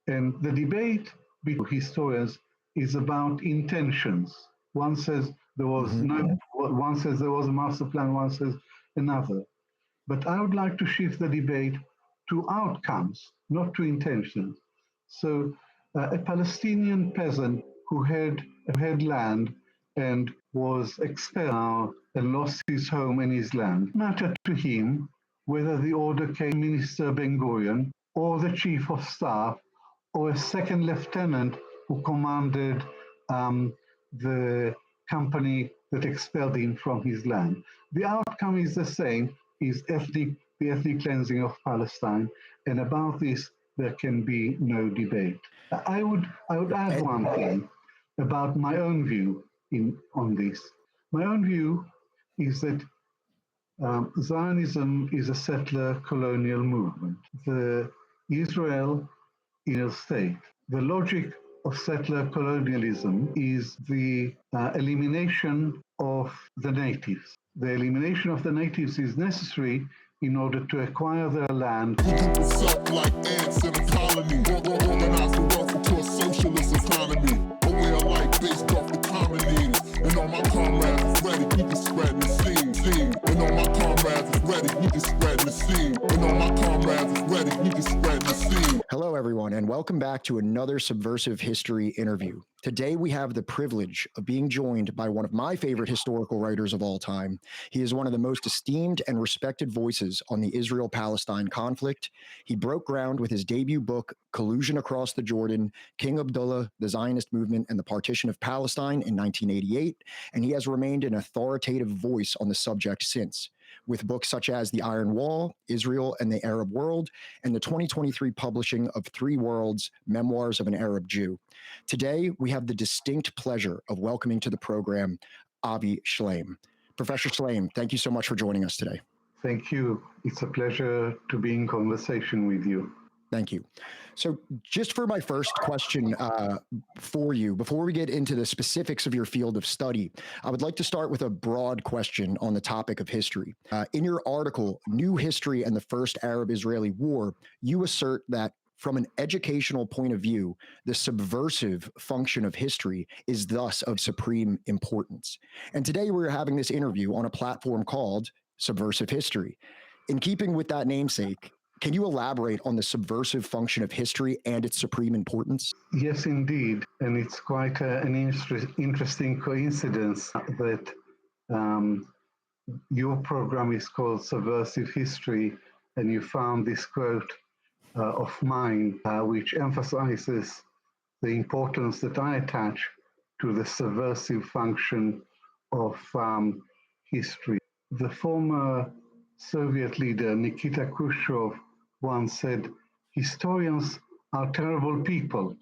And the debate between historians is about intentions. One says there was one says there was a master plan, one says another. But I would like to shift the debate to outcomes, not to intentions. So a Palestinian peasant who had land and was expelled and lost his home and his land, mattered to him whether the order came Minister Ben-Gurion or the chief of staff or a second lieutenant who commanded the company that expelled him from his land. The outcome is the same, is the ethnic cleansing of Palestine, and about this there can be no debate. I would add one thing about my own view on this. My own view is that Zionism is a settler colonial movement. The Israel is a state. The logic of settler colonialism is the elimination of the natives. The elimination of the natives is necessary in order to acquire their land. Like ants in a colony, organize the wealth into a socialist economy. A way of life based off the common needs. And all my comrades is ready, we can spread the scene. And all my comrades is ready, we can spread the scene. And all my comrades is ready, we can spread the scene. Hello, everyone, and welcome back to another Subversive History interview. Today, we have the privilege of being joined by one of my favorite historical writers of all time. He is one of the most esteemed and respected voices on the Israel-Palestine conflict. He broke ground with his debut book, Collusion Across the Jordan, King Abdullah, the Zionist Movement, and the Partition of Palestine in 1988, and he has remained an authoritative voice on the subject since, with books such as The Iron Wall, Israel and the Arab World, and the 2023 publishing of Three Worlds, Memoirs of an Arab Jew. Today, we have the distinct pleasure of welcoming to the program Avi Shlaim. Professor Shlaim, thank you so much for joining us today. Thank you. It's a pleasure to be in conversation with you. Thank you. So just for my first question for you, before we get into the specifics of your field of study, I would like to start with a broad question on the topic of history. In your article, New History and the First Arab-Israeli War, you assert that from an educational point of view, the subversive function of history is thus of supreme importance. And today we're having this interview on a platform called Subversive History. In keeping with that namesake, can you elaborate on the subversive function of history and its supreme importance? Yes, indeed. And it's quite an interesting coincidence that your program is called Subversive History, and you found this quote of mine, which emphasizes the importance that I attach to the subversive function of history. The former Soviet leader Nikita Khrushchev once said, "Historians are terrible people,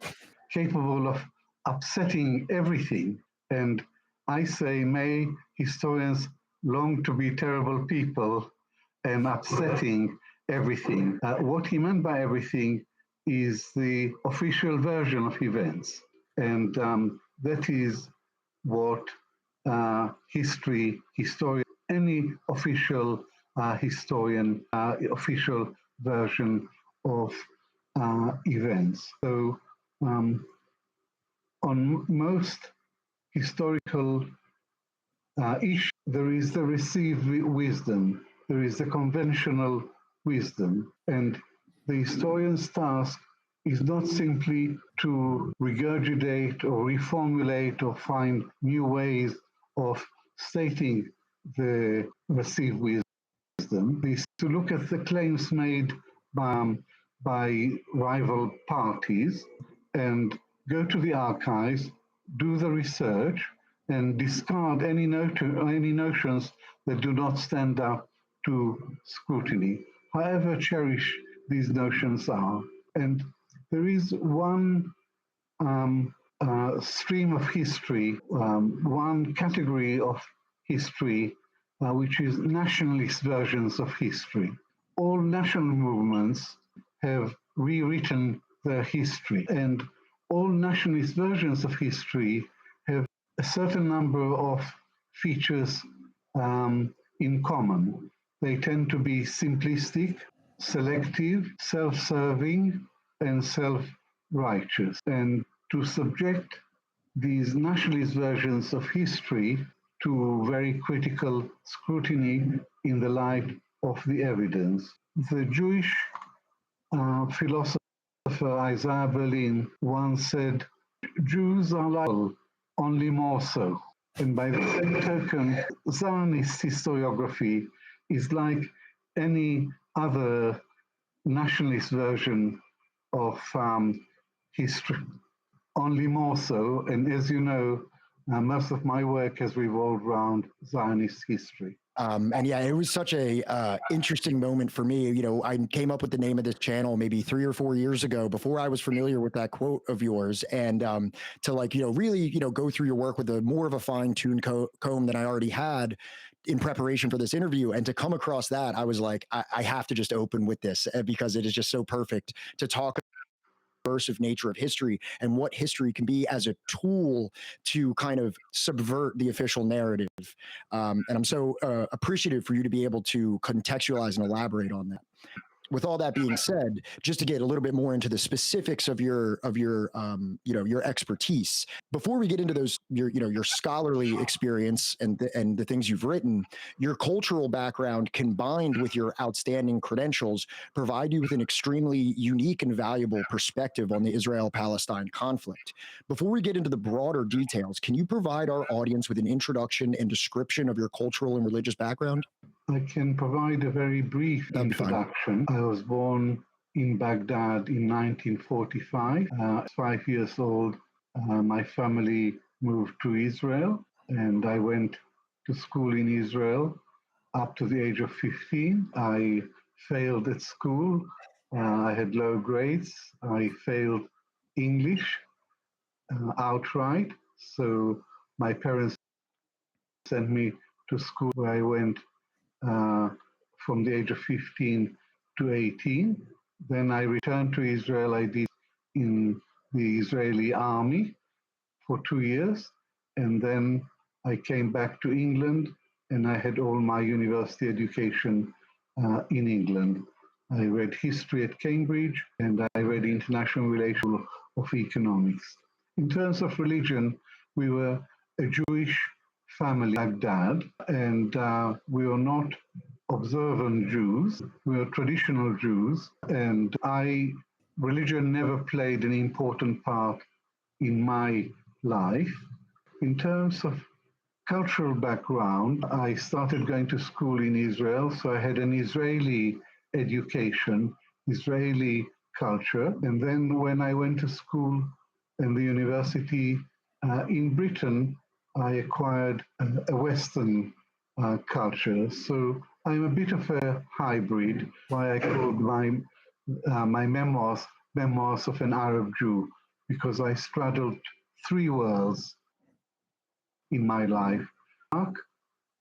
capable of upsetting everything." And I say, may historians long to be terrible people and upsetting everything. What he meant by everything is the official version of events. And that is what historian, any official historian, official version of events. So on most historical issues, there is the received wisdom, there is the conventional wisdom, and the historian's task is not simply to regurgitate or reformulate or find new ways of stating the received wisdom, is to look at the claims made by rival parties and go to the archives, do the research, and discard any notions that do not stand up to scrutiny, however cherished these notions are. And there is one stream of history, one category of history, which is nationalist versions of history. All national movements have rewritten their history, and all nationalist versions of history have a certain number of features in common. They tend to be simplistic, selective, self-serving, and righteous. And to subject these nationalist versions of history to very critical scrutiny in the light of the evidence. The Jewish philosopher Isaiah Berlin once said, Jews are like people, only more so. And by the same token, Zionist historiography is like any other nationalist version of history, only more so. And as you know, most of my work has revolved around Zionist history. And yeah, it was such a interesting moment for me. You know, I came up with the name of this channel maybe 3 or 4 years ago before I was familiar with that quote of yours. And to like, you know, really, you know, go through your work with a more of a fine-tuned comb than I already had in preparation for this interview. And to come across that, I was like, I have to just open with this because it is just so perfect to talk subversive nature of history and what history can be as a tool to kind of subvert the official narrative. And I'm so appreciative for you to be able to contextualize and elaborate on that. With all that being said, just to get a little bit more into the specifics of your your expertise, before we get into those your scholarly experience and the things you've written, your cultural background combined with your outstanding credentials provide you with an extremely unique and valuable perspective on the Israel-Palestine conflict. Before we get into the broader details, can you provide our audience with an introduction and description of your cultural and religious background? I can provide a very brief introduction. I was born in Baghdad in 1945. 5 years old, my family moved to Israel, and I went to school in Israel up to the age of 15. I failed at school. I had low grades. I failed English outright. So my parents sent me to school where I went from the age of 15 to 18. Then I returned to Israel. I did in the Israeli army for 2 years. And then I came back to England and I had all my university education in England. I read history at Cambridge and I read international relations of economics. In terms of religion, we were a Jewish family, Baghdad, and we were not observant Jews. We were traditional Jews, and religion never played an important part in my life. In terms of cultural background, I started going to school in Israel, so I had an Israeli education, Israeli culture, and then when I went to school and the university in Britain, I acquired a Western culture. So I'm a bit of a hybrid, why I called my memoirs of an Arab Jew, because I straddled 3 worlds in my life, Iraq,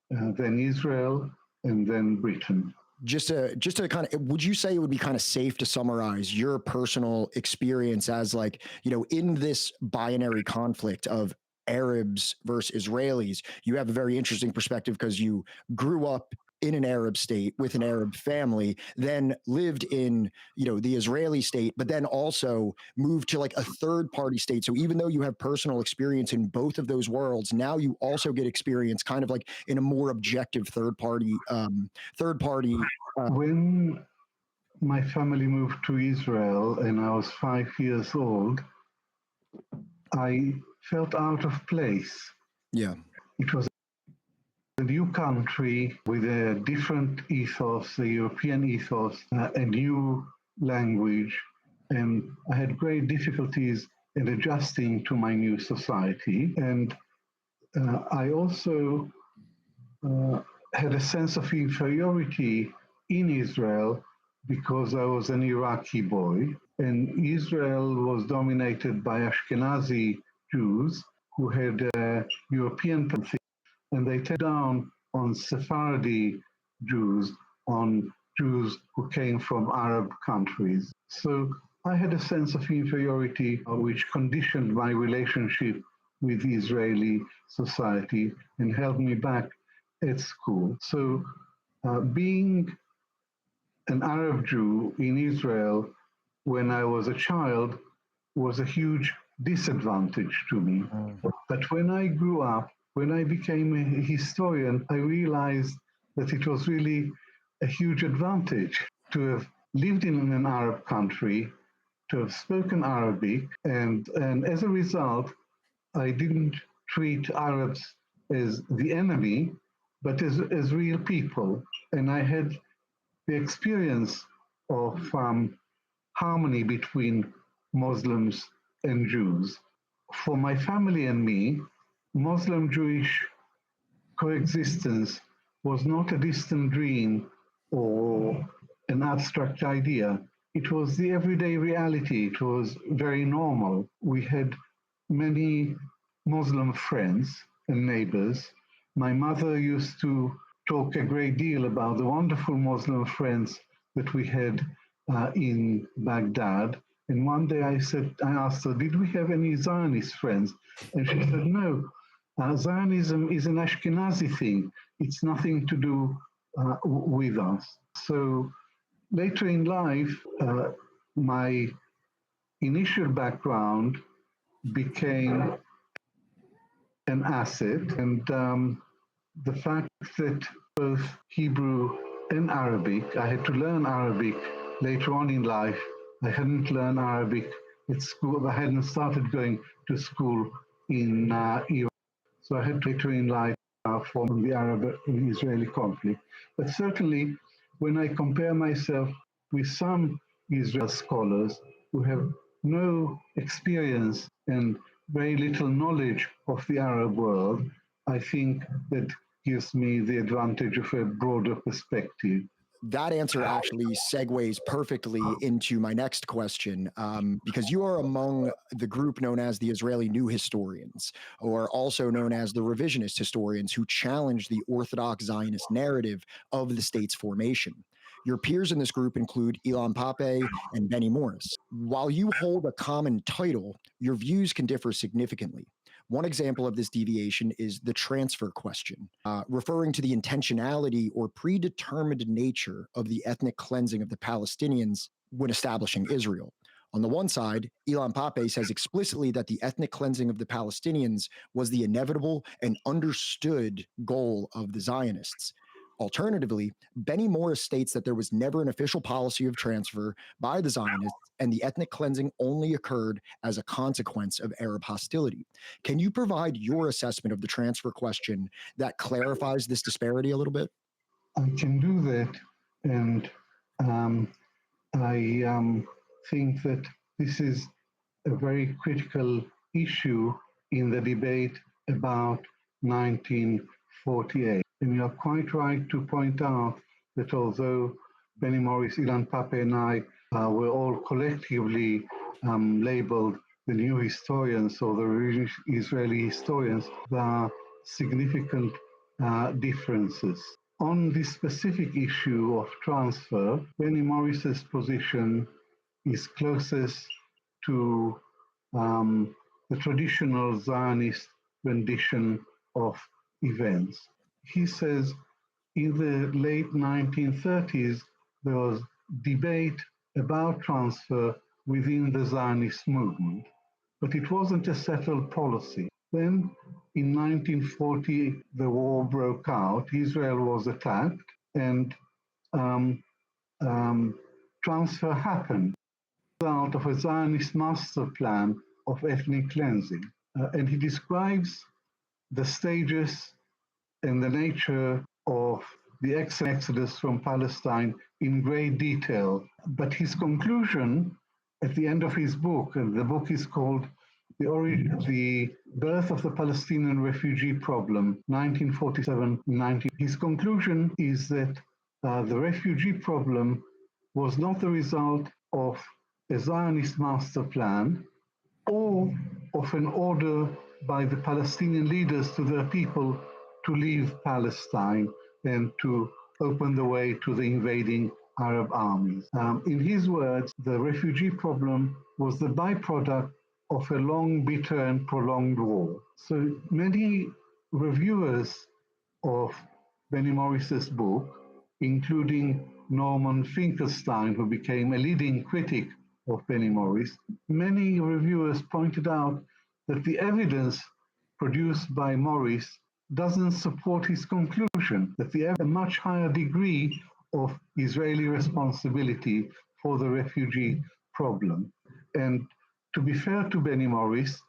then Israel, and then Britain. Just to kind of, would you say it would be kind of safe to summarize your personal experience as like, you know, in this binary conflict of Arabs versus Israelis, you have a very interesting perspective because you grew up in an Arab state with an Arab family, then lived in, you know, the Israeli state, but then also moved to like a third party state. So even though you have personal experience in both of those worlds, now you also get experience kind of like in a more objective third party. When my family moved to Israel and I was 5 years old, I felt out of place. Yeah. It was a new country with a different ethos, a European ethos, a new language, and I had great difficulties in adjusting to my new society. And I also had a sense of inferiority in Israel because I was an Iraqi boy, and Israel was dominated by Ashkenazi Jews who had European countries, and they took down on Sephardi Jews, on Jews who came from Arab countries. So I had a sense of inferiority, which conditioned my relationship with Israeli society and held me back at school. So being an Arab Jew in Israel when I was a child was a huge disadvantage to me. But when I grew up, when I became a historian, I realized that it was really a huge advantage to have lived in an Arab country, to have spoken Arabic, and as a result, I didn't treat Arabs as the enemy, but as real people. And I had the experience of harmony between Muslims and Jews. For my family and me, Muslim-Jewish coexistence was not a distant dream or an abstract idea. It was the everyday reality. It was very normal. We had many Muslim friends and neighbors. My mother used to talk a great deal about the wonderful Muslim friends that we had in Baghdad. And one day I asked her, did we have any Zionist friends? And she said, no, Zionism is an Ashkenazi thing. It's nothing to do with us. So later in life, my initial background became an asset. And the fact that both Hebrew and Arabic, I had to learn Arabic later on in life. I hadn't learned Arabic at school. I hadn't started going to school in Iran. So I had to later in life from the Arab-Israeli conflict. But certainly, when I compare myself with some Israel scholars who have no experience and very little knowledge of the Arab world, I think that gives me the advantage of a broader perspective. That answer actually segues perfectly into my next question, because you are among the group known as the Israeli New Historians, or also known as the revisionist historians, who challenge the Orthodox Zionist narrative of the state's formation. Your peers in this group include Ilan Pappé and Benny Morris. While you hold a common title, your views can differ significantly. One example of this deviation is the transfer question, referring to the intentionality or predetermined nature of the ethnic cleansing of the Palestinians when establishing Israel. On the one side, Ilan Pappé says explicitly that the ethnic cleansing of the Palestinians was the inevitable and understood goal of the Zionists. Alternatively, Benny Morris states that there was never an official policy of transfer by the Zionists, and the ethnic cleansing only occurred as a consequence of Arab hostility. Can you provide your assessment of the transfer question that clarifies this disparity a little bit? I can do that, and I think that this is a very critical issue in the debate about 1948. And you're quite right to point out that although Benny Morris, Ilan Pappé, and I were all collectively labeled the new historians or the Israeli historians, there are significant differences. On this specific issue of transfer, Benny Morris's position is closest to the traditional Zionist rendition of events. He says in the late 1930s, there was debate about transfer within the Zionist movement, but it wasn't a settled policy. Then in 1940, the war broke out, Israel was attacked, and transfer happened out of a Zionist master plan of ethnic cleansing. And he describes the stages and the nature of the exodus from Palestine in great detail. But his conclusion at the end of his book, and the book is called The Birth of the Palestinian Refugee Problem, 1947-19. His conclusion is that the refugee problem was not the result of a Zionist master plan or of an order by the Palestinian leaders to their people to leave Palestine and to open the way to the invading Arab armies. In his words, the refugee problem was the byproduct of a long, bitter, and prolonged war. So many reviewers of Benny Morris's book, including Norman Finkelstein, who became a leading critic of Benny Morris, many reviewers pointed out that the evidence produced by Morris doesn't support his conclusion that a much higher degree of Israeli responsibility for the refugee problem. And to be fair to Benny Morris,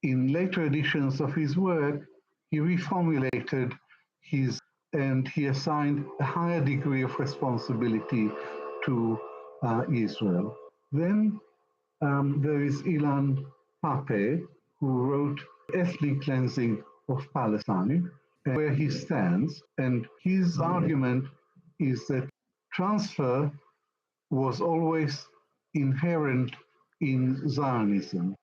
in later editions of his work, he reformulated and he assigned a higher degree of responsibility to Israel. Then there is Ilan Pape, who wrote Ethnic Cleansing of Palestine, where he stands. And his argument is that transfer was always inherent in Zionism.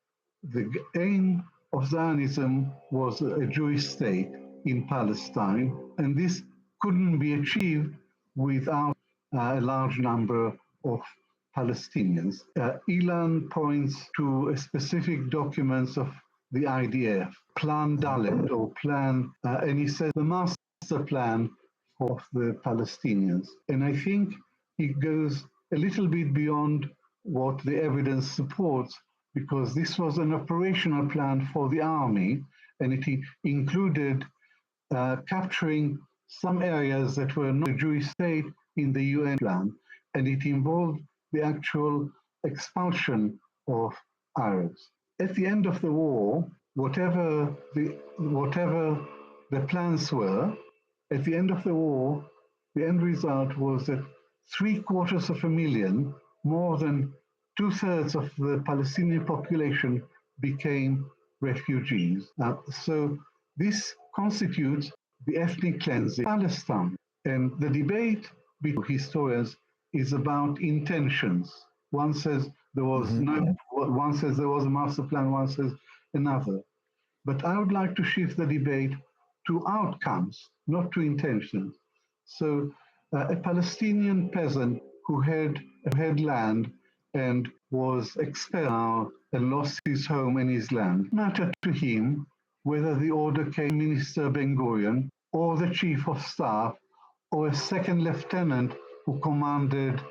The aim of Zionism was a Jewish state in Palestine, and this couldn't be achieved without a large number of Palestinians. Ilan points to specific documents of the IDF, Plan Dalet, or Plan, and he says the master plan of the Palestinians. And I think he goes a little bit beyond what the evidence supports, because this was an operational plan for the army, and it included capturing some areas that were not a Jewish state in the UN plan, and it involved the actual expulsion of Arabs. At the end of the war, whatever the plans were, at the end of the war, the end result was that 750,000, more than 2/3 of the Palestinian population, became refugees. So this constitutes the ethnic cleansing of Palestine. And the debate between historians is about intentions. One says there was one says there was a master plan, one says another. But I would like to shift the debate to outcomes, not to intentions. So a Palestinian peasant who had land and was expelled and lost his home and his land, it mattered to him whether the order came Minister Ben-Gurion or the chief of staff or a second lieutenant who commanded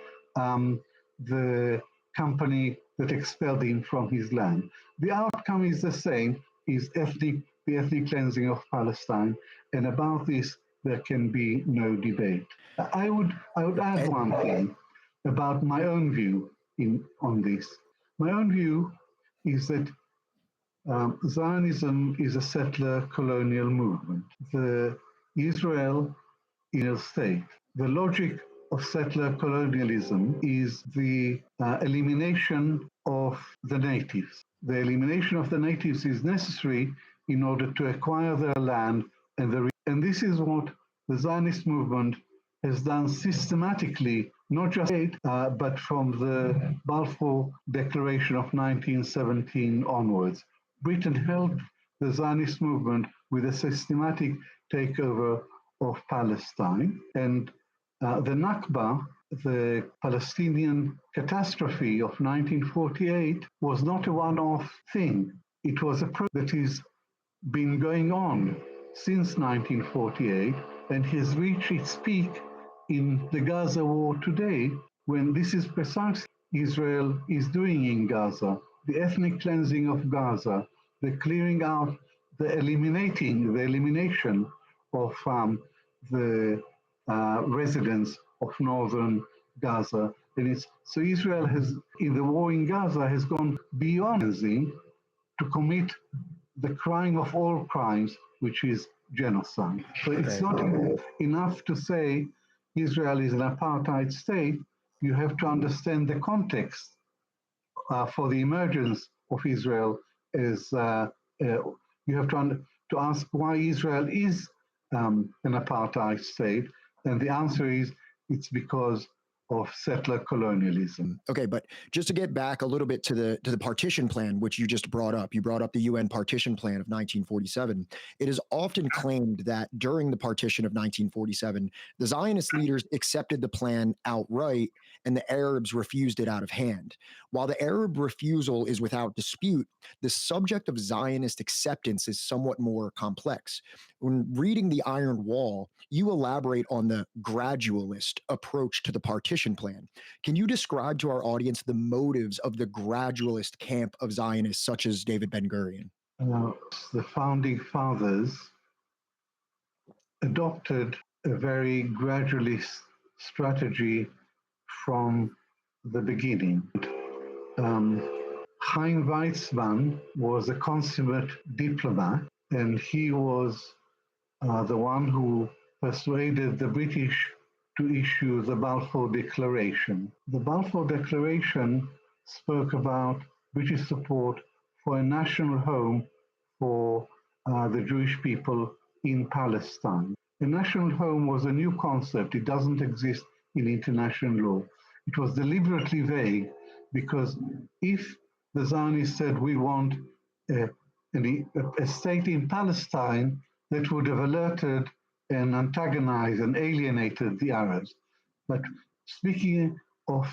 the company that expelled him from his land. The outcome is the same, is the ethnic cleansing of Palestine, and about this there can be no debate. I would add one thing about my own view on this. My own view is that Zionism is a settler colonial movement. The Israel is a state. The logic of settler colonialism is the elimination of the natives. The elimination of the natives is necessary in order to acquire their land, and this is what the Zionist movement has done systematically, not just but from the Balfour Declaration of 1917 onwards. Britain helped the Zionist movement with a systematic takeover of Palestine, and the Nakba, the Palestinian catastrophe of 1948, was not a one-off thing. It was a process that has been going on since 1948 and has reached its peak in the Gaza war today, when this is precisely Israel is doing in Gaza. The ethnic cleansing of Gaza, the clearing out, the elimination of the residents of northern Gaza. And so Israel has, in the war in Gaza, has gone beyond cleansing to commit the crime of all crimes, which is genocide. So it's not enough to say Israel is an apartheid state. You have to understand the context for the emergence of Israel. You have to ask why Israel is an apartheid state, and the answer is it's because of settler colonialism. Okay, but just to get back a little bit to the partition plan, which you just brought up, you brought up the UN partition plan of 1947. It is often claimed that during the partition of 1947, the Zionist leaders accepted the plan outright and the Arabs refused it out of hand. While the Arab refusal is without dispute, the subject of Zionist acceptance is somewhat more complex. When reading The Iron Wall, you elaborate on the gradualist approach to the partition partition plan. Can you describe to our audience the motives of the gradualist camp of Zionists, such as David Ben-Gurion? The founding fathers adopted a very gradualist strategy from the beginning. Chaim Weizmann was a consummate diplomat, and he was the one who persuaded the British to issue the Balfour Declaration. The Balfour Declaration spoke about British support for a national home for the Jewish people in Palestine. A national home was a new concept. It doesn't exist in international law. It was deliberately vague because if the Zionists said we want a state in Palestine, that would have alerted and antagonized and alienated the Arabs. But speaking of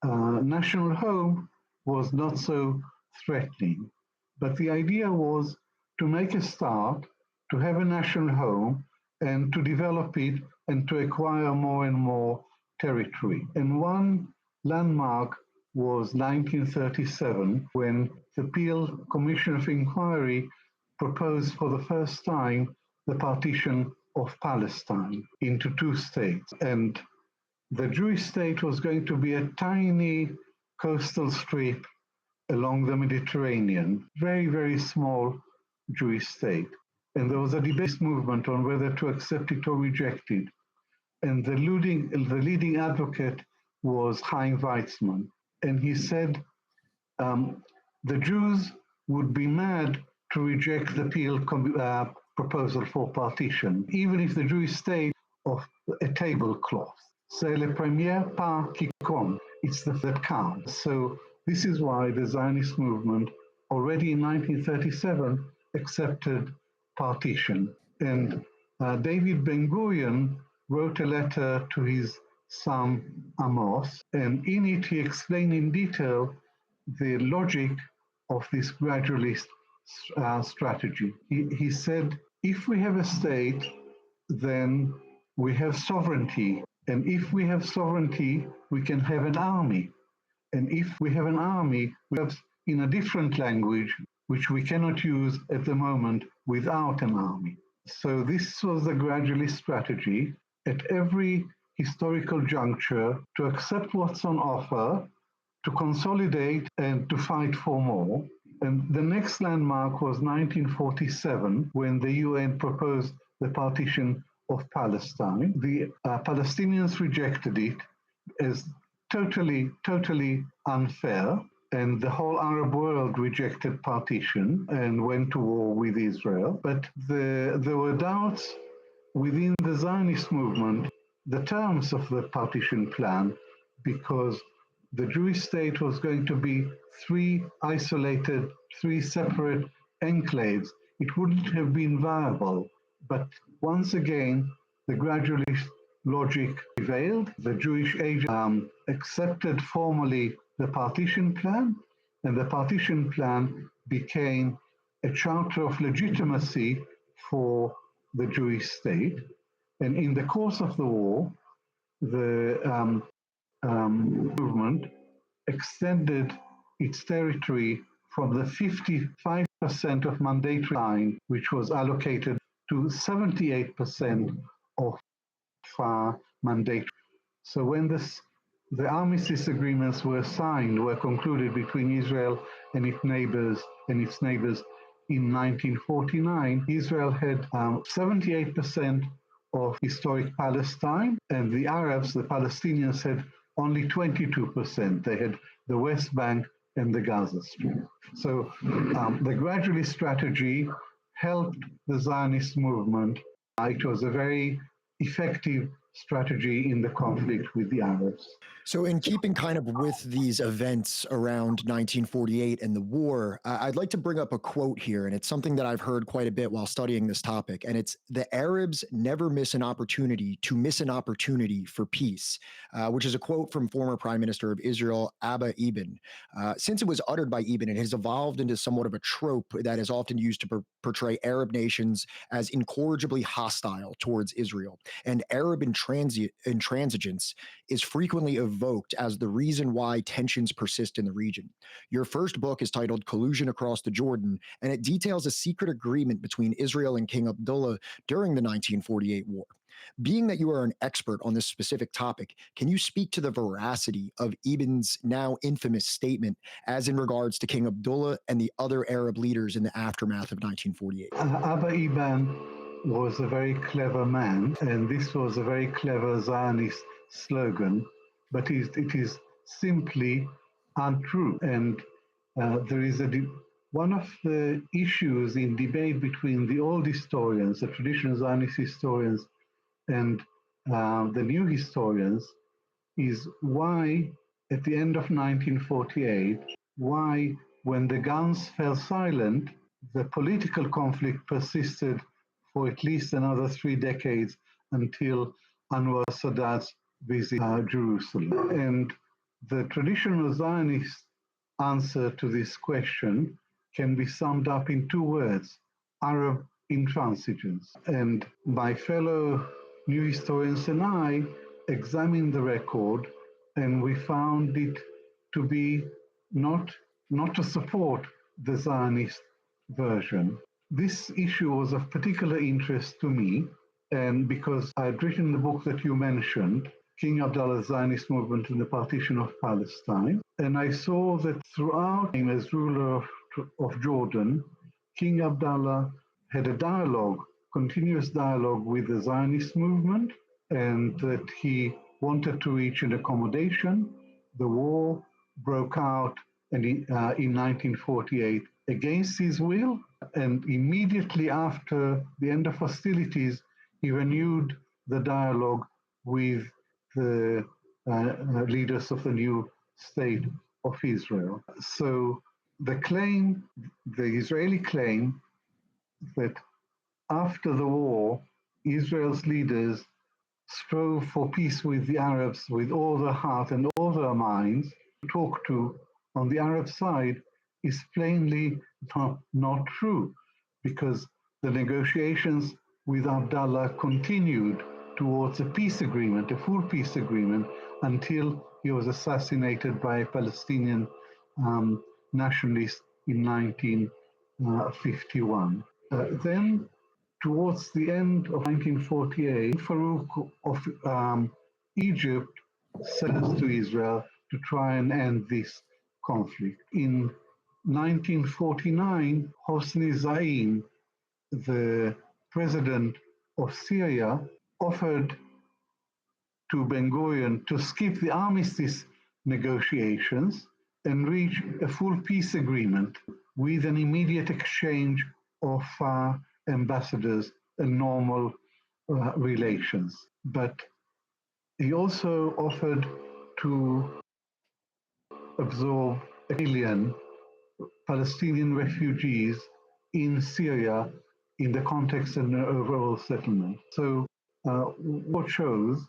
national home was not so threatening. But the idea was to make a start, to have a national home, and to develop it and to acquire more and more territory. And one landmark was 1937, when the Peel Commission of Inquiry proposed for the first time the partition of Palestine into two states. And the Jewish state was going to be a tiny coastal strip along the Mediterranean, very, very small Jewish state. And there was a debate movement on whether to accept it or reject it. And the leading advocate was Chaim Weizmann. And he said the Jews would be mad to reject the Peel proposal for partition, even if the Jewish state of a tablecloth. C'est le premier pas qui compte. It's that counts. So this is why the Zionist movement, already in 1937, accepted partition. And David Ben-Gurion wrote a letter to his son Amos, and in it he explained in detail the logic of this gradualist strategy. He said, if we have a state, then we have sovereignty. And if we have sovereignty, we can have an army. And if we have an army, we have in a different language, which we cannot use at the moment without an army. So this was the gradualist strategy at every historical juncture to accept what's on offer, to consolidate and to fight for more. And the next landmark was 1947, when the UN proposed the partition of Palestine. The Palestinians rejected it as totally unfair, and the whole Arab world rejected partition and went to war with Israel. But there were doubts within the Zionist movement, the terms of the partition plan, because the Jewish state was going to be three separate enclaves. It wouldn't have been viable. But once again, the gradualist logic prevailed. The Jewish agents accepted formally the partition plan, and the partition plan became a charter of legitimacy for the Jewish state. And in the course of the war, the movement extended its territory from the 55% of mandatory line, which was allocated, to 78% of mandatory. So when the armistice agreements were concluded between Israel and its neighbors in 1949, Israel had 78% of historic Palestine, and the Arabs, the Palestinians, had only 22%. They had the West Bank and the Gaza Strip. So the gradualist strategy helped the Zionist movement. It was a very effective strategy in the conflict with the Arabs. So in keeping kind of with these events around 1948 and the war, I'd like to bring up a quote here, and it's something that I've heard quite a bit while studying this topic, and it's, "The Arabs never miss an opportunity to miss an opportunity for peace," which is a quote from former Prime Minister of Israel, Abba Eban. Since it was uttered by Eban, it has evolved into somewhat of a trope that is often used to portray Arab nations as incorrigibly hostile towards Israel, and Arab intrusion intransigence is frequently evoked as the reason why tensions persist in the region. Your first book is titled Collusion Across the Jordan, and it details a secret agreement between Israel and King Abdullah during the 1948 war. Being that you are an expert on this specific topic, can you speak to the veracity of Ibn's now infamous statement as in regards to King Abdullah and the other Arab leaders in the aftermath of 1948? Abba Eban was a very clever man, and this was a very clever Zionist slogan, but it is simply untrue. And there is one of the issues in debate between the old historians, the traditional Zionist historians, and the new historians is why, at the end of 1948, why, when the guns fell silent, the political conflict persisted for at least another 3 decades until Anwar Sadat's visit Jerusalem. And the traditional Zionist answer to this question can be summed up in 2 words: Arab intransigence. And my fellow new historians and I examined the record, and we found it to be not to support the Zionist version. This issue was of particular interest to me, and because I had written the book that you mentioned, King Abdullah's Zionist Movement and the Partition of Palestine, and I saw that throughout, as ruler of Jordan, King Abdullah had a dialogue, continuous dialogue with the Zionist movement, and that he wanted to reach an accommodation. The war broke out in 1948 against his will, and immediately after the end of hostilities, he renewed the dialogue with the leaders of the new state of Israel. So the Israeli claim that after the war, Israel's leaders strove for peace with the Arabs with all their heart and all their minds, talk to on the Arab side is plainly not true, because the negotiations with Abdullah continued towards a peace agreement, a full peace agreement, until he was assassinated by a Palestinian nationalist in 1951. Then, towards the end of 1948, Farouk of Egypt says to Israel to try and end this conflict. In 1949, Hosni Zaim, the president of Syria, offered to Ben-Gurion to skip the armistice negotiations and reach a full peace agreement with an immediate exchange of ambassadors and normal relations. But he also offered to absorb 1 million Palestinian refugees in Syria in the context of an overall settlement. So what shows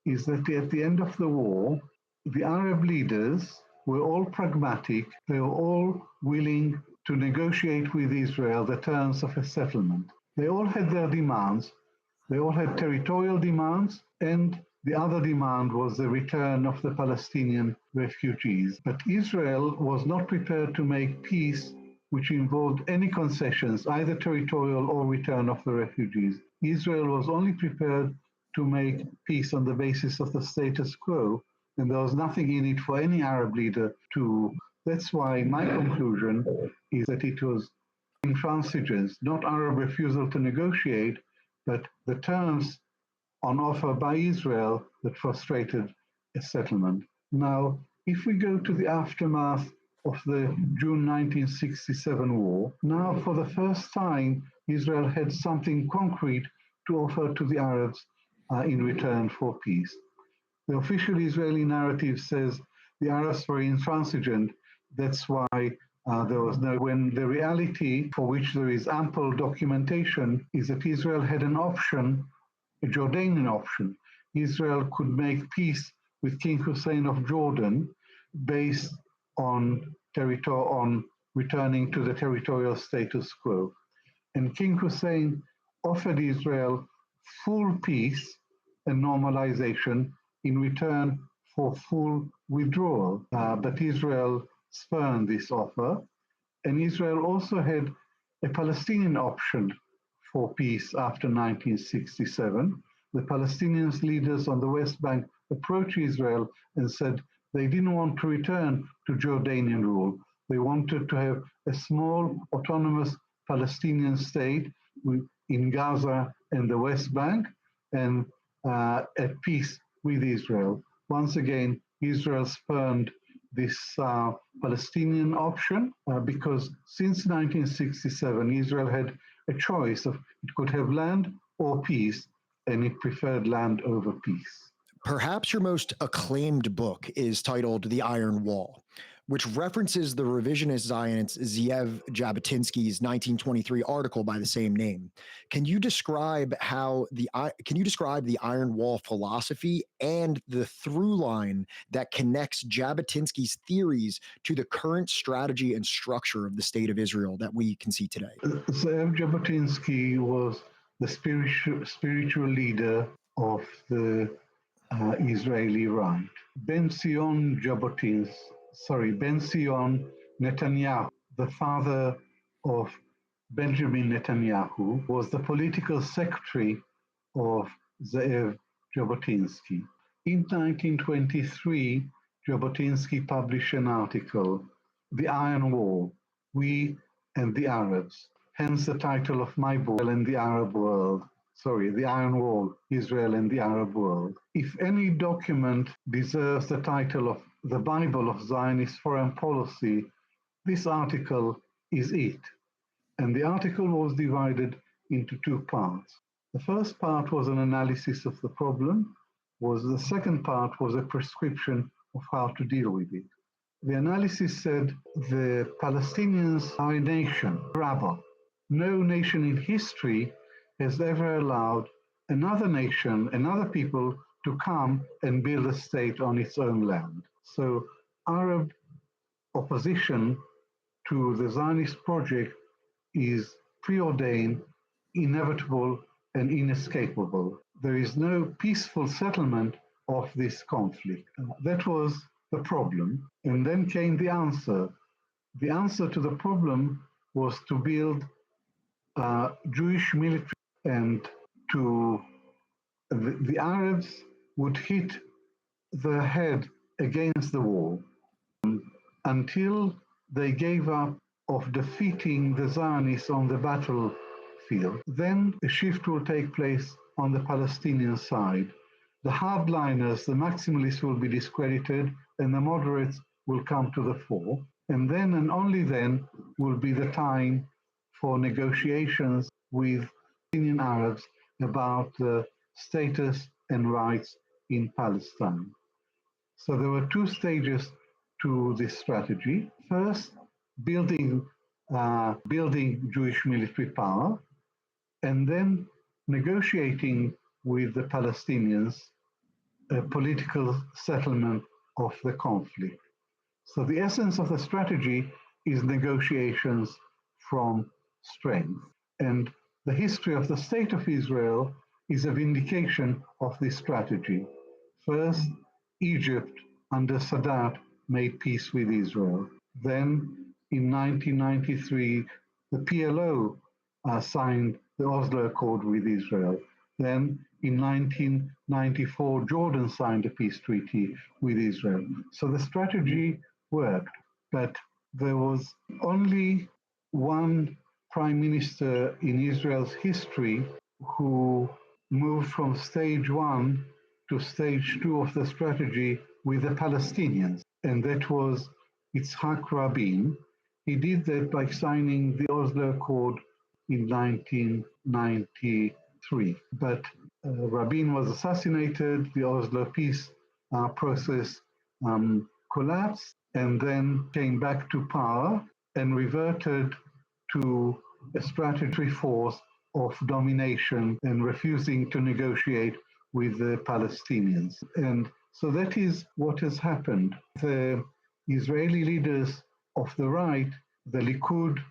is that at the end of the war, the Arab leaders were all pragmatic. They were all willing to negotiate with Israel the terms of a settlement. They all had their demands. They all had territorial demands, and the other demand was the return of the Palestinian refugees. But Israel was not prepared to make peace which involved any concessions, either territorial or return of the refugees. Israel was only prepared to make peace on the basis of the status quo, and there was nothing in it for any Arab leader to. That's why my conclusion is that it was intransigence, not Arab refusal to negotiate, but the terms on offer by Israel that frustrated a settlement. Now, if we go to the aftermath of the June 1967 war, now for the first time, Israel had something concrete to offer to the Arabs in return for peace. The official Israeli narrative says the Arabs were intransigent. That's why there was no. When the reality, for which there is ample documentation, is that Israel had an option, a Jordanian option. Israel could make peace with King Hussein of Jordan based on returning to the territorial status quo. And King Hussein offered Israel full peace and normalization in return for full withdrawal. But Israel spurned this offer, and Israel also had a Palestinian option for peace after 1967. The Palestinian leaders on the West Bank approached Israel and said they didn't want to return to Jordanian rule. They wanted to have a small autonomous Palestinian state in Gaza and the West Bank and at peace with Israel. Once again, Israel spurned this Palestinian option because since 1967, Israel had a choice of it could have land or peace, and it preferred land over peace. Perhaps your most acclaimed book is titled The Iron Wall, which references the revisionist Zionist Zeev Jabotinsky's 1923 article by the same name. Can you describe the Iron Wall philosophy and the through line that connects Jabotinsky's theories to the current strategy and structure of the state of Israel that we can see today? Zeev Jabotinsky was the spiritual leader of the Israeli right. Ben Zion Netanyahu, the father of Benjamin Netanyahu, was the political secretary of Zeev Jabotinsky. In 1923, Jabotinsky published an article, The Iron Wall, We and the Arabs, hence the title of my book, and the Arab World. The Iron Wall, Israel and the Arab World. If any document deserves the title of the Bible of Zionist foreign policy, this article is it. And the article was divided into two parts. The first part was an analysis of the problem, the second part was a prescription of how to deal with it. The analysis said the Palestinians are a nation, rabble. No nation in history has ever allowed another nation, another people to come and build a state on its own land. So Arab opposition to the Zionist project is preordained, inevitable, and inescapable. There is no peaceful settlement of this conflict. That was the problem. And then came the answer. The answer to the problem was to build Jewish military, and the Arabs would hit their head against the wall until they gave up of defeating the Zionists on the battlefield. Then a shift will take place on the Palestinian side. The hardliners, the maximalists will be discredited, and the moderates will come to the fore. And then and only then will be the time for negotiations with Palestinian Arabs about the status and rights in Palestine. So there were two stages to this strategy. First, building Jewish military power, and then negotiating with the Palestinians a political settlement of the conflict. So the essence of the strategy is negotiations from strength. And the history of the State of Israel is a vindication of this strategy. First, Egypt under Sadat made peace with Israel. Then in 1993, the PLO signed the Oslo Accord with Israel. Then in 1994, Jordan signed a peace treaty with Israel. So the strategy worked, but there was only one prime minister in Israel's history who moved from stage one to stage two of the strategy with the Palestinians, and that was Yitzhak Rabin. He did that by signing the Oslo Accord in 1993. But Rabin was assassinated, the Oslo peace process collapsed, and then came back to power and reverted to a statutory force of domination and refusing to negotiate with the Palestinians. And so that is what has happened. The Israeli leaders of the right, the Likud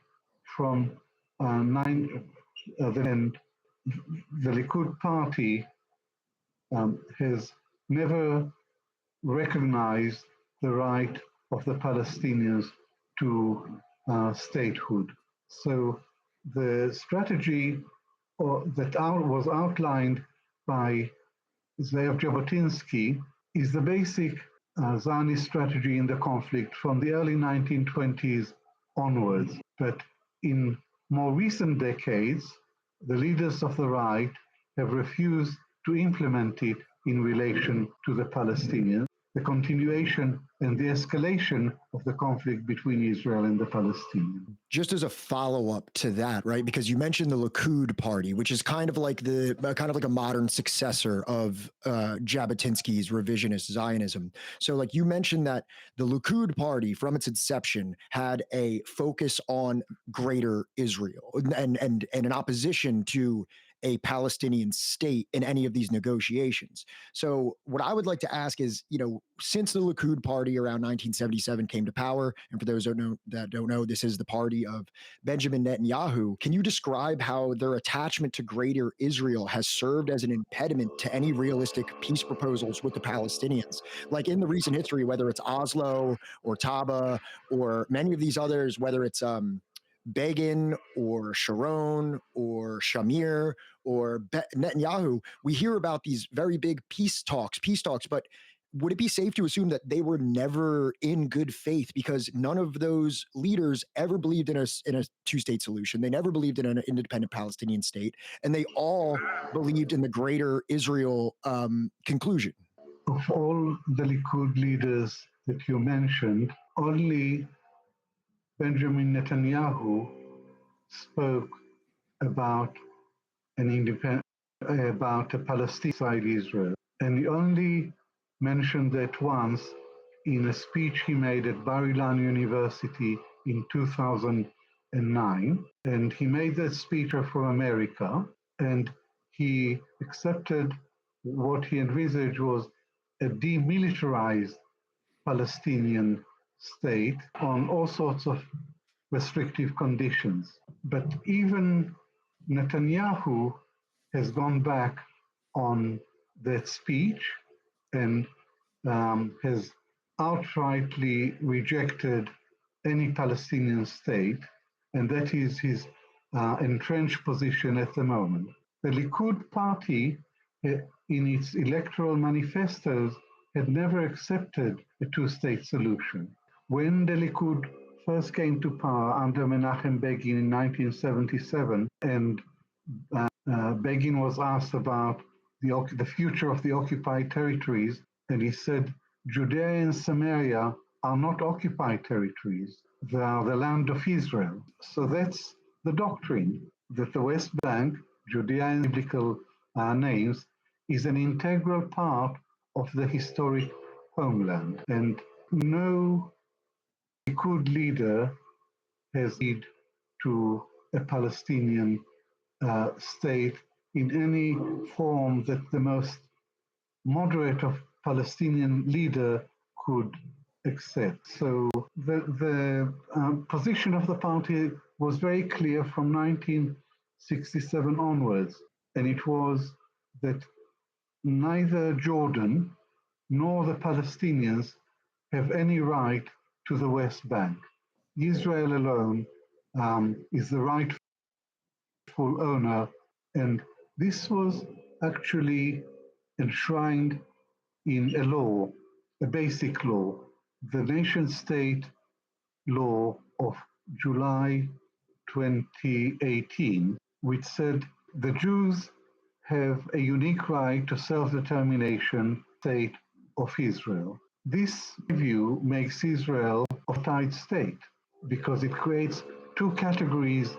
from the Likud party has never recognized the right of the Palestinians to statehood. So the strategy was outlined by Zev Jabotinsky is the basic Zionist strategy in the conflict from the early 1920s onwards. But in more recent decades, the leaders of the right have refused to implement it in relation to the Palestinians, the continuation and the escalation of the conflict between Israel and the Palestinians. Just as a follow-up to that, right? Because you mentioned the Likud party, which is kind of like a modern successor of Jabotinsky's revisionist Zionism. So like you mentioned that the Likud party from its inception had a focus on greater Israel and an opposition to a Palestinian state in any of these negotiations. So what I would like to ask is, since the Likud party around 1977 came to power, and for those that don't know, this is the party of Benjamin Netanyahu, can you describe how their attachment to greater Israel has served as an impediment to any realistic peace proposals with the Palestinians? Like in the recent history, whether it's Oslo or Taba or many of these others, whether it's Begin or Sharon or Shamir or Netanyahu, we hear about these very big peace talks, but would it be safe to assume that they were never in good faith because none of those leaders ever believed in a two-state solution? They never believed in an independent Palestinian state, and they all believed in the greater Israel conclusion. Of all the Likud leaders that you mentioned, only Benjamin Netanyahu spoke about about a Palestine-side Israel, and he only mentioned that once in a speech he made at Bar-Ilan University in 2009, and he made that speech for America, and he accepted what he envisaged was a demilitarized Palestinian state on all sorts of restrictive conditions. But even Netanyahu has gone back on that speech and has outrightly rejected any Palestinian state, and that is his entrenched position at the moment. The Likud party, in its electoral manifestos, had never accepted a two-state solution. When the Likud first came to power under Menachem Begin in 1977, and Begin was asked about the future of the occupied territories, and he said, Judea and Samaria are not occupied territories. They are the land of Israel. So that's the doctrine, that the West Bank, Judea in biblical names, is an integral part of the historic homeland. And no Likud leader has led to a Palestinian state in any form that the most moderate of Palestinian leader could accept. So the position of the party was very clear from 1967 onwards, and it was that neither Jordan nor the Palestinians have any right to the West Bank. Israel alone is the rightful owner, and this was actually enshrined in a law, a basic law, the nation-state law of July 2018, which said the Jews have a unique right to self-determination state of Israel. This view makes Israel a tight state because it creates two categories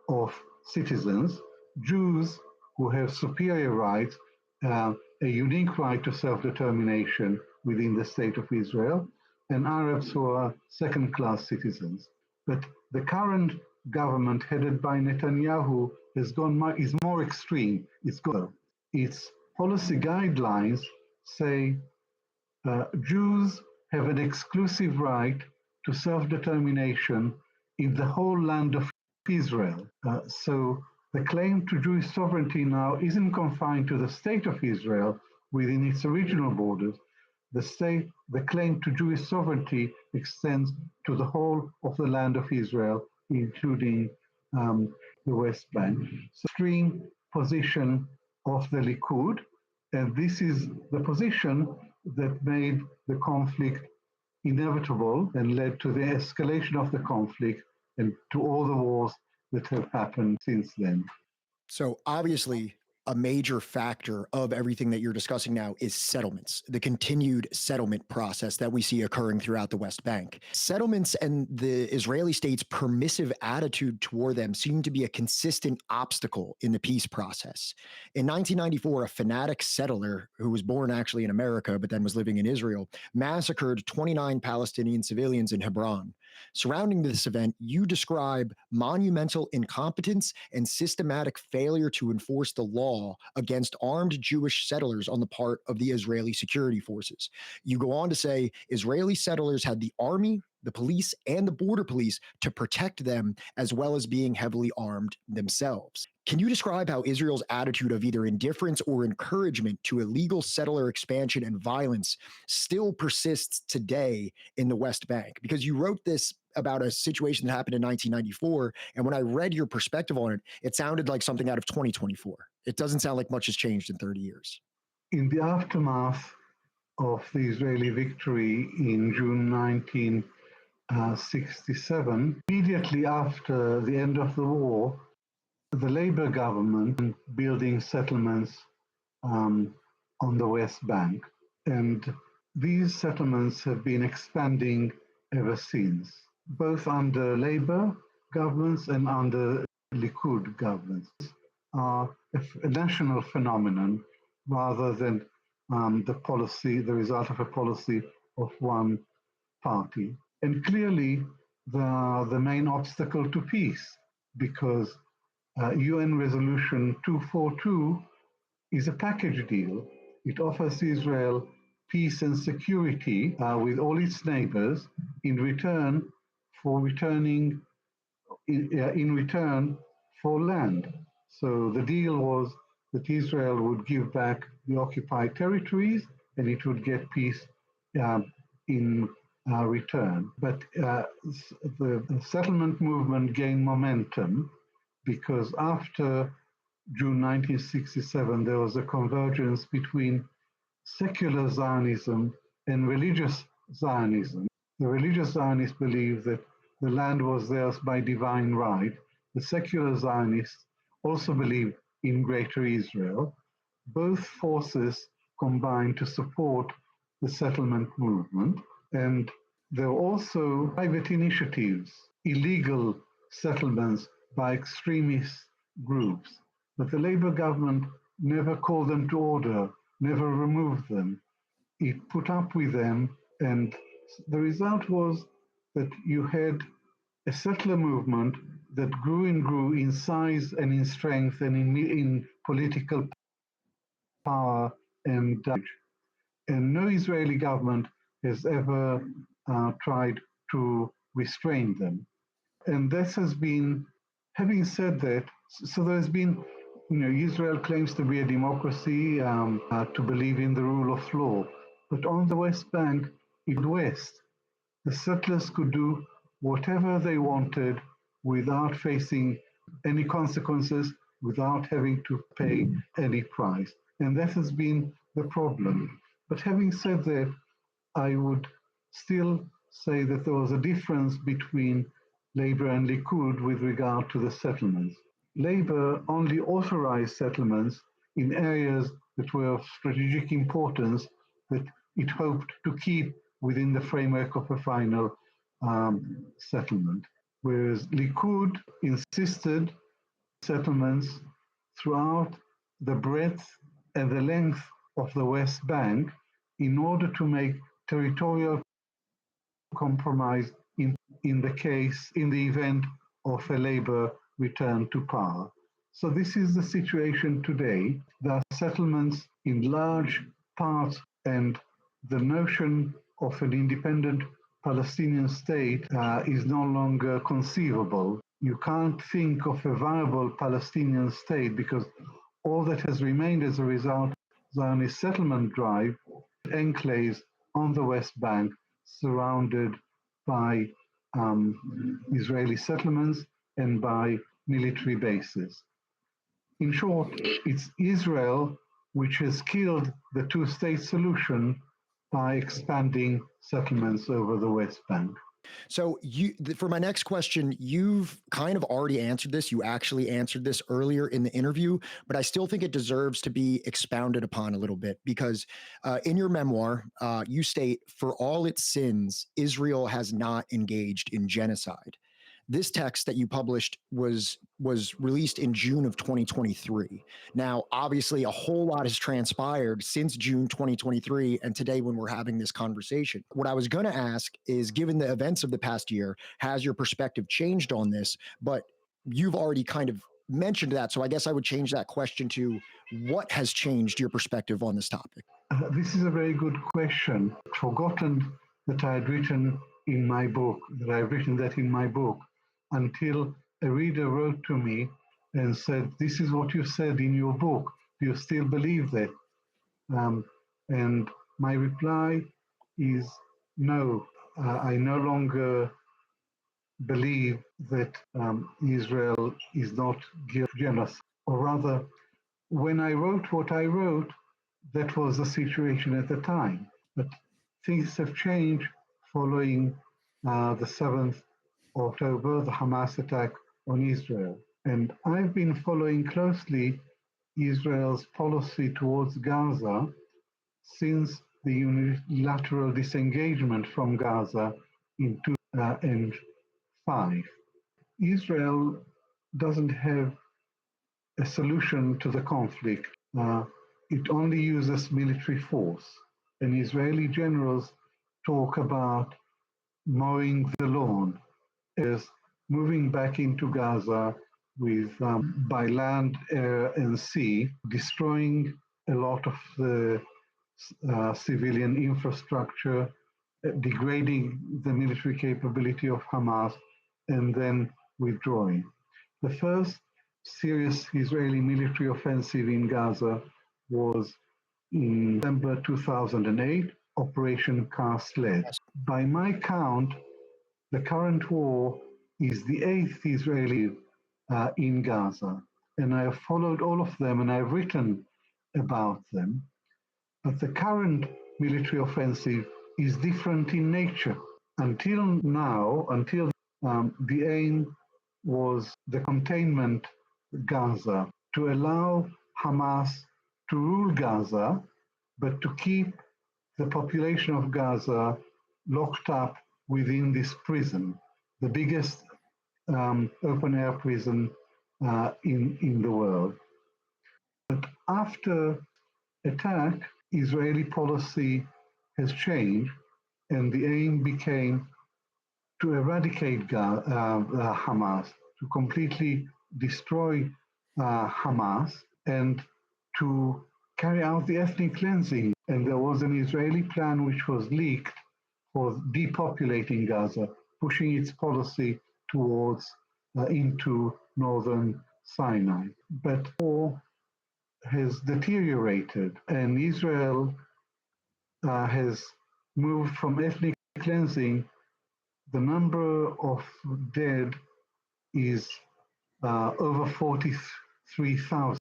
of citizens, Jews who have superior rights, a unique right to self-determination within the state of Israel, and Arabs who are second-class citizens. But the current government headed by Netanyahu is more extreme. Its policy guidelines say Jews have an exclusive right to self-determination in the whole land of Israel. So the claim to Jewish sovereignty now isn't confined to the state of Israel, within its original borders, the claim to Jewish sovereignty extends to the whole of the land of Israel, including the West Bank. So, extreme position of the Likud, and this is the position that made the conflict inevitable and led to the escalation of the conflict and to all the wars that have happened since then. So obviously, a major factor of everything that you're discussing now is settlements, the continued settlement process that we see occurring throughout the West Bank. Settlements and the Israeli state's permissive attitude toward them seem to be a consistent obstacle in the peace process. In 1994, a fanatic settler who was born actually in America but then was living in Israel massacred 29 Palestinian civilians in Hebron. Surrounding this event, you describe monumental incompetence and systematic failure to enforce the law against armed Jewish settlers on the part of the Israeli security forces. You go on to say Israeli settlers had the army, the police, and the border police to protect them, as well as being heavily armed themselves. Can you describe how Israel's attitude of either indifference or encouragement to illegal settler expansion and violence still persists today in the West Bank? Because you wrote this about a situation that happened in 1994, and when I read your perspective on it, it sounded like something out of 2024. It doesn't sound like much has changed in 30 years. In the aftermath of the Israeli victory in June 1967, immediately after the end of the war, the Labour government building settlements on the West Bank. And these settlements have been expanding ever since, both under Labour governments and under Likud governments, are a national phenomenon rather than the result of a policy of one party. And clearly, they are the main obstacle to peace, because UN Resolution 242 is a package deal. It offers Israel peace and security with all its neighbors in return for land. So the deal was that Israel would give back the occupied territories and it would get peace in return. But the settlement movement gained momentum because after June 1967, there was a convergence between secular Zionism and religious Zionism. The religious Zionists believed that the land was theirs by divine right. The secular Zionists also believed in Greater Israel. Both forces combined to support the settlement movement. And there were also private initiatives, illegal settlements by extremist groups. But the Labour government never called them to order, never removed them. It put up with them, and the result was that you had a settler movement that grew in size and in strength and in political power and no Israeli government has ever tried to restrain them. And this has been, having said that, so there's been, Israel claims to be a democracy, to believe in the rule of law. But on the West Bank, in the West, the settlers could do whatever they wanted without facing any consequences, without having to pay any price. And that has been the problem. But having said that, I would still say that there was a difference between Labour and Likud with regard to the settlements. Labour only authorized settlements in areas that were of strategic importance that it hoped to keep within the framework of a final settlement, whereas Likud insisted settlements throughout the breadth and the length of the West Bank in order to make territorial compromise in the event of a Labour return to power. So this is the situation today. There are settlements in large parts, and the notion of an independent Palestinian state is no longer conceivable. You can't think of a viable Palestinian state because all that has remained as a result Zionist settlement drive, enclaves on the West Bank surrounded by Israeli settlements and by military bases. In short, it's Israel which has killed the two-state solution by expanding settlements over the West Bank. So for my next question, you've kind of already answered this. You actually answered this earlier in the interview, but I still think it deserves to be expounded upon a little bit because in your memoir, you state, for all its sins, Israel has not engaged in genocide. This text that you published was released in June of 2023. Now, obviously, a whole lot has transpired since June 2023 and today when we're having this conversation. What I was going to ask is, given the events of the past year, has your perspective changed on this? But you've already kind of mentioned that, so I guess I would change that question to, what has changed your perspective on this topic? This is a very good question. I've forgotten that I had written in my book, until a reader wrote to me and said, "This is what you said in your book. Do you still believe that?" And my reply is no. I no longer believe that Israel is not guilty of genocide. Or rather, when I wrote what I wrote, that was the situation at the time. But things have changed following the 7th October, the Hamas attack on Israel. And I've been following closely Israel's policy towards Gaza since the unilateral disengagement from Gaza in 2005. Israel doesn't have a solution to the conflict. It only uses military force. And Israeli generals talk about mowing the lawn, as moving back into Gaza with by land, air, and sea, destroying a lot of the civilian infrastructure, degrading the military capability of Hamas, and then withdrawing. The first serious Israeli military offensive in Gaza was in December 2008, Operation Cast Lead. By my count, the current war is the 8th Israeli in Gaza, and I have followed all of them and I've written about them. But the current military offensive is different in nature. Until now, the aim was the containment Gaza, to allow Hamas to rule Gaza, but to keep the population of Gaza locked up within this prison, the biggest open-air prison in the world. But after attack, Israeli policy has changed, and the aim became to eradicate Hamas, to completely destroy Hamas, and to carry out the ethnic cleansing. And there was an Israeli plan which was leaked for depopulating Gaza, pushing its policy towards into northern Sinai. But war has deteriorated, and Israel has moved from ethnic cleansing. The number of dead is over 43,000.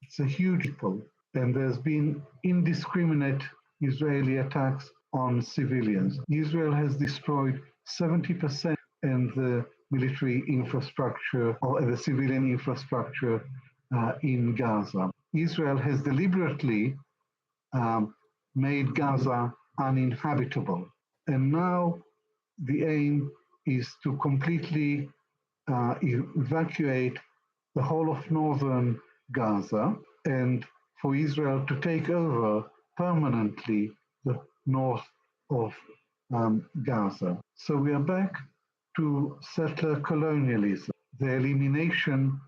It's a huge people, and there's been indiscriminate Israeli attacks on civilians. Israel has destroyed 70% in the military infrastructure or the civilian infrastructure in Gaza. Israel has deliberately made Gaza uninhabitable. And now the aim is to completely evacuate the whole of northern Gaza and for Israel to take over permanently the north of Gaza. So we are back to settler colonialism, the elimination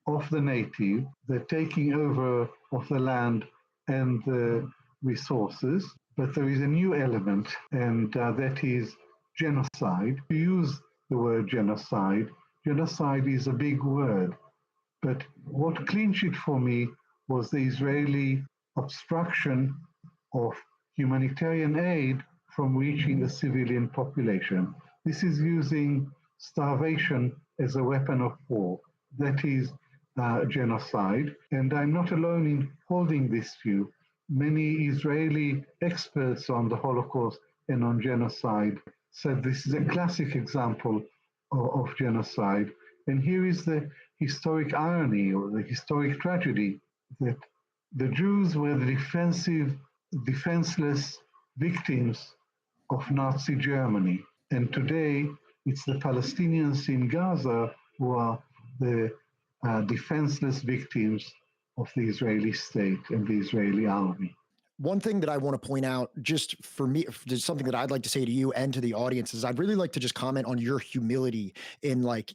of the native, the taking over of the land and the resources. But there is a new element, and that is genocide. To use the word genocide, genocide is a big word. But what clinched it for me was the Israeli obstruction of humanitarian aid from reaching the civilian population. This is using starvation as a weapon of war. That is genocide. And I'm not alone in holding this view. Many Israeli experts on the Holocaust and on genocide said this is a classic example of genocide. And here is the historic irony or the historic tragedy that the Jews were the defenseless victims of Nazi Germany. And today, it's the Palestinians in Gaza who are the defenseless victims of the Israeli state and the Israeli army. One thing that I want to point out, just for me, just something that I'd like to say to you and to the audience, is I'd really like to just comment on your humility in, like,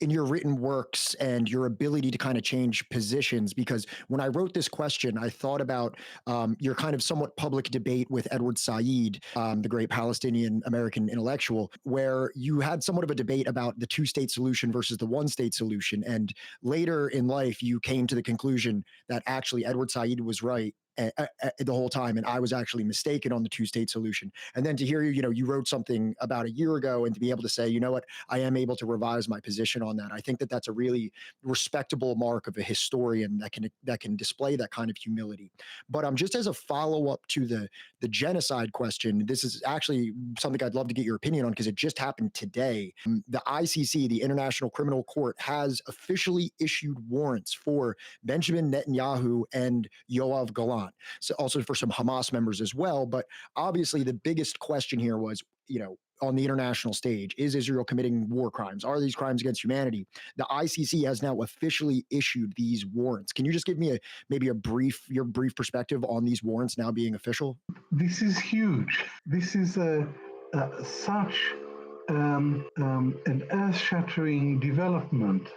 in your written works and your ability to kind of change positions. Because when I wrote this question, I thought about your kind of somewhat public debate with Edward Said, the great Palestinian American intellectual, where you had somewhat of a debate about the two-state solution versus the one-state solution. And later in life, you came to the conclusion that actually Edward Said was right the whole time, and I was actually mistaken on the two-state solution. And then to hear you, you wrote something about a year ago, and to be able to say, you know what, I am able to revise my position on that. I think that that's a really respectable mark of a historian that can display that kind of humility. But just as a follow-up to the genocide question, this is actually something I'd love to get your opinion on, because it just happened today. The ICC, the International Criminal Court, has officially issued warrants for Benjamin Netanyahu and Yoav Galan. So also for some Hamas members as well. But obviously the biggest question here was, on the international stage, is Israel committing war crimes? Are these crimes against humanity? The ICC has now officially issued these warrants. Can you just give me your brief perspective on these warrants now being official? This is huge. This is such an earth-shattering development.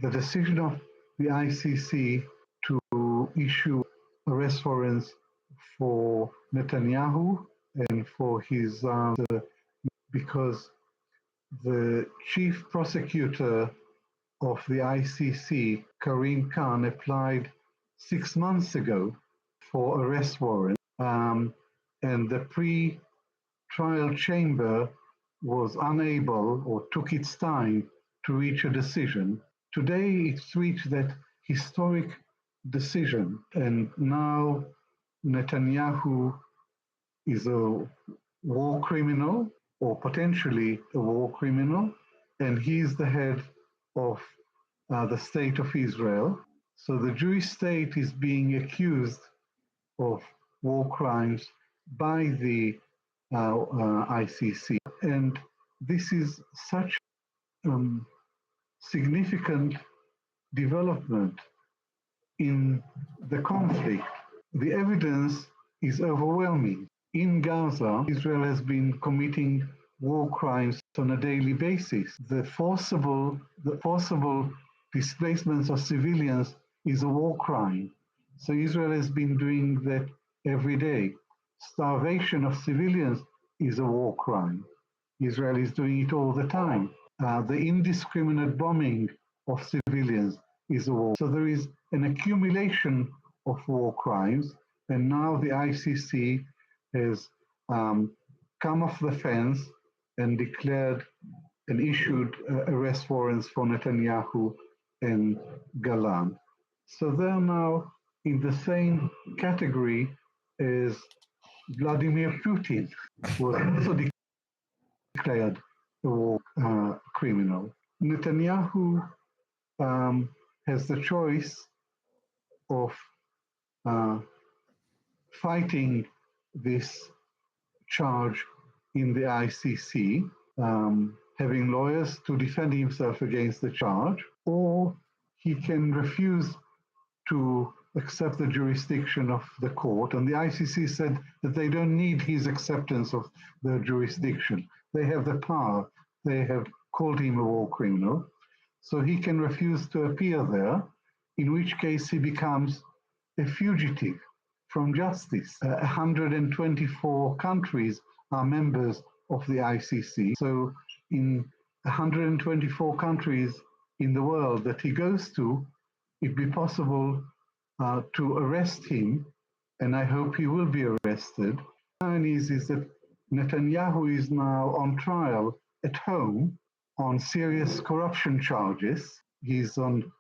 The decision of the ICC to issue arrest warrants for Netanyahu and for his because the chief prosecutor of the ICC, Karim Khan, applied 6 months ago for arrest warrant, and the pre-trial chamber was unable or took its time to reach a decision. Today, it's reached that historic decision, and now Netanyahu is a war criminal, or potentially a war criminal, and he's the head of the state of Israel. So the Jewish state is being accused of war crimes by the ICC, and this is such significant development in the conflict. The evidence is overwhelming. In Gaza, Israel has been committing war crimes on a daily basis. The forcible displacements of civilians is a war crime. So Israel has been doing that every day. Starvation of civilians is a war crime. Israel is doing it all the time. The indiscriminate bombing of civilians is a war. So there is an accumulation of war crimes, and now the ICC has come off the fence and declared and issued arrest warrants for Netanyahu and Galan. So they're now in the same category as Vladimir Putin, who was also declared a war criminal. Netanyahu has the choice of fighting this charge in the ICC, having lawyers to defend himself against the charge, or he can refuse to accept the jurisdiction of the court. And the ICC said that they don't need his acceptance of the jurisdiction. They have the power. They have called him a war criminal. So he can refuse to appear there, in which case he becomes a fugitive from justice. 124 countries are members of the ICC. So in 124 countries in the world that he goes to, it'd be possible to arrest him, and I hope he will be arrested. The irony is that Netanyahu is now on trial at home on serious corruption charges. He's on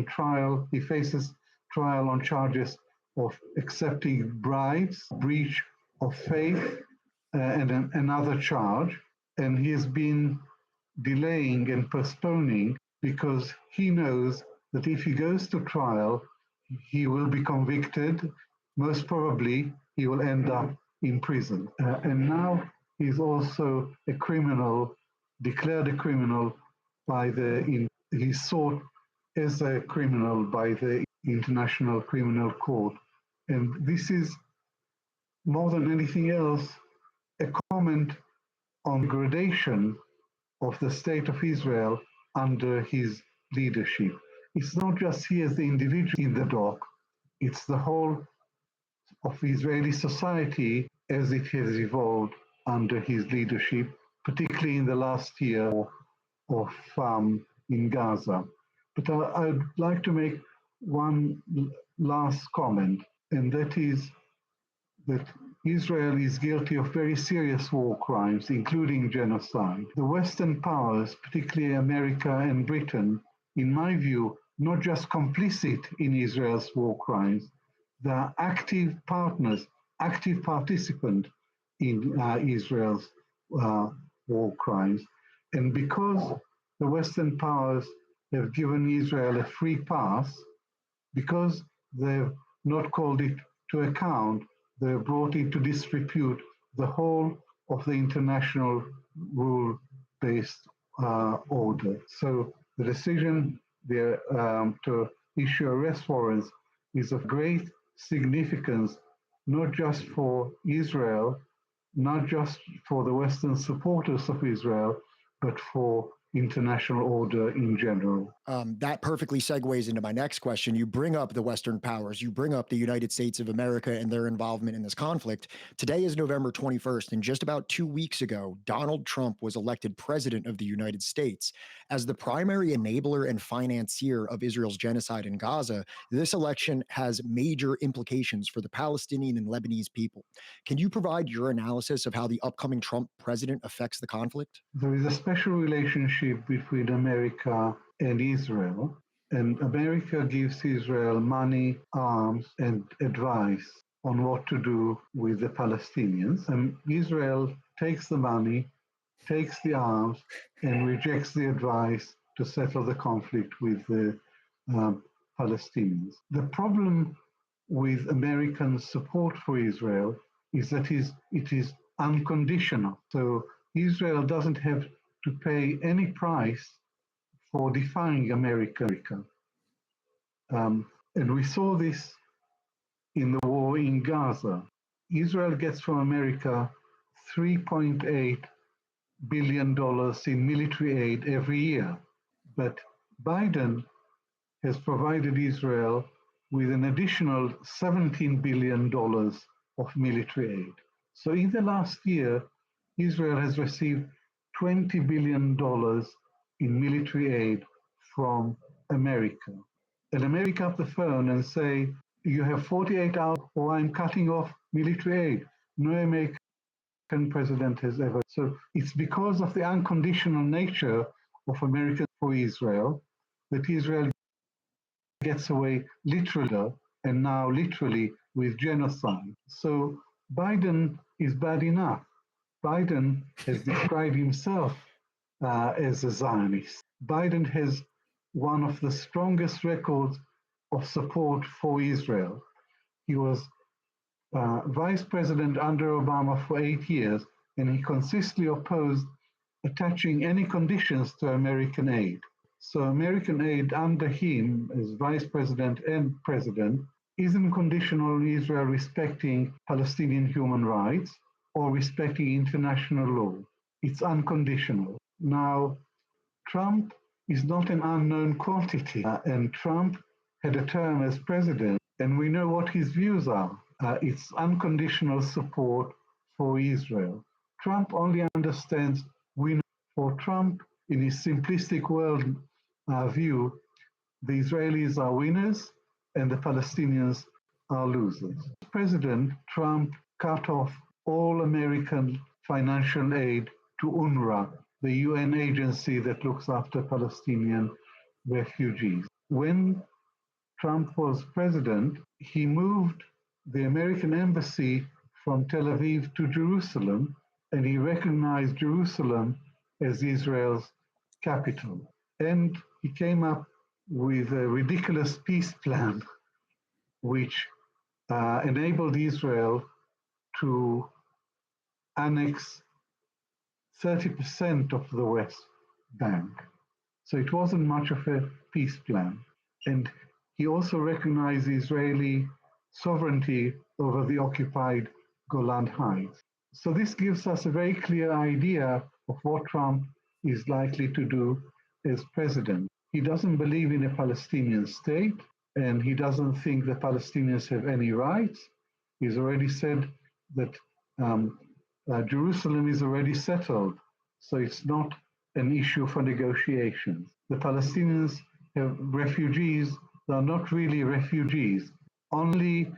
trial. He faces trial on charges of accepting bribes, breach of faith, and another charge. And he has been delaying and postponing because he knows that if he goes to trial, he will be convicted. Most probably, he will end up in prison. And now he's also a criminal, declared a criminal by he's sought as a criminal by the International Criminal Court. And this is, more than anything else, a comment on degradation of the state of Israel under his leadership. It's not just he as the individual in the dock, it's the whole of Israeli society as it has evolved under his leadership, particularly in the last year of in Gaza. But I'd like to make one last comment, and that is that Israel is guilty of very serious war crimes, including genocide. The Western powers, particularly America and Britain, in my view, not just complicit in Israel's war crimes, they are active partners, active participant in Israel's war crimes. And because the Western powers have given Israel a free pass, because they've not called it to account, they've brought into disrepute the whole of the international rule-based order. So the decision there to issue arrest warrants is of great significance, not just for Israel, not just for the Western supporters of Israel, but for international order in general. That perfectly segues into my next question. You bring up the Western powers, you bring up the United States of America and their involvement in this conflict. Today is November 21st, and just about 2 weeks ago, Donald Trump was elected president of the United States. As the primary enabler and financier of Israel's genocide in Gaza, this election has major implications for the Palestinian and Lebanese people. Can you provide your analysis of how the upcoming Trump president affects the conflict? There is a special relationship between America and Israel, and America gives Israel money, arms, and advice on what to do with the Palestinians. And Israel takes the money, takes the arms, and rejects the advice to settle the conflict with the Palestinians. The problem with American support for Israel is that it is unconditional. So Israel doesn't have to pay any price for defying America. And we saw this in the war in Gaza. Israel gets from America $3.8 billion in military aid every year. But Biden has provided Israel with an additional $17 billion of military aid. So in the last year, Israel has received $20 billion in military aid from America. And America pick up the phone and say, you have 48 hours or I'm cutting off military aid. No American president has ever. So it's because of the unconditional nature of America for Israel that Israel gets away literally and now literally with genocide. So Biden is bad enough. Biden has described himself as a Zionist. Biden has one of the strongest records of support for Israel. He was vice president under Obama for 8 years, and he consistently opposed attaching any conditions to American aid. So American aid under him as vice president and president isn't conditional on Israel respecting Palestinian human rights or respecting international law. It's unconditional. Now, Trump is not an unknown quantity, and Trump had a term as president, and we know what his views are. It's unconditional support for Israel. Trump only understands for Trump, in his simplistic world view, the Israelis are winners and the Palestinians are losers. President Trump cut off all American financial aid to UNRWA, the UN agency that looks after Palestinian refugees. When Trump was president, he moved the American embassy from Tel Aviv to Jerusalem, and he recognized Jerusalem as Israel's capital. And he came up with a ridiculous peace plan, which enabled Israel to annex 30% of the West Bank. So it wasn't much of a peace plan. And he also recognized Israeli sovereignty over the occupied Golan Heights. So this gives us a very clear idea of what Trump is likely to do as president. He doesn't believe in a Palestinian state, and he doesn't think the Palestinians have any rights. He's already said that Jerusalem is already settled, so it's not an issue for negotiations. The Palestinians have refugees. They are not really refugees. Only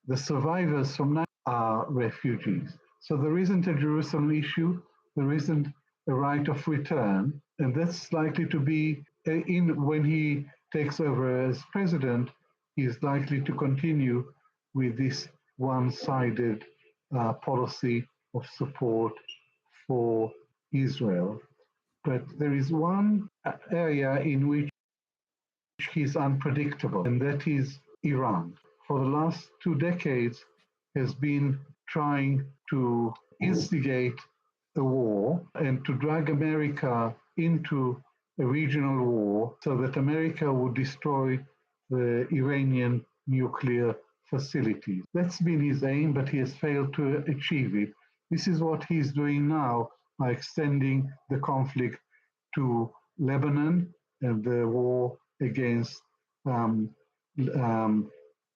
the survivors from now are refugees. So there isn't a Jerusalem issue. There isn't a right of return. And that's likely to be, when he takes over as president, he is likely to continue with this one-sided policy of support for Israel. But there is one area in which he's unpredictable, and that is Iran. For the last 2 decades, has been trying to instigate a war and to drag America into a regional war so that America would destroy the Iranian nuclear facilities. That's been his aim, but he has failed to achieve it. This is what he's doing now by extending the conflict to Lebanon and the war against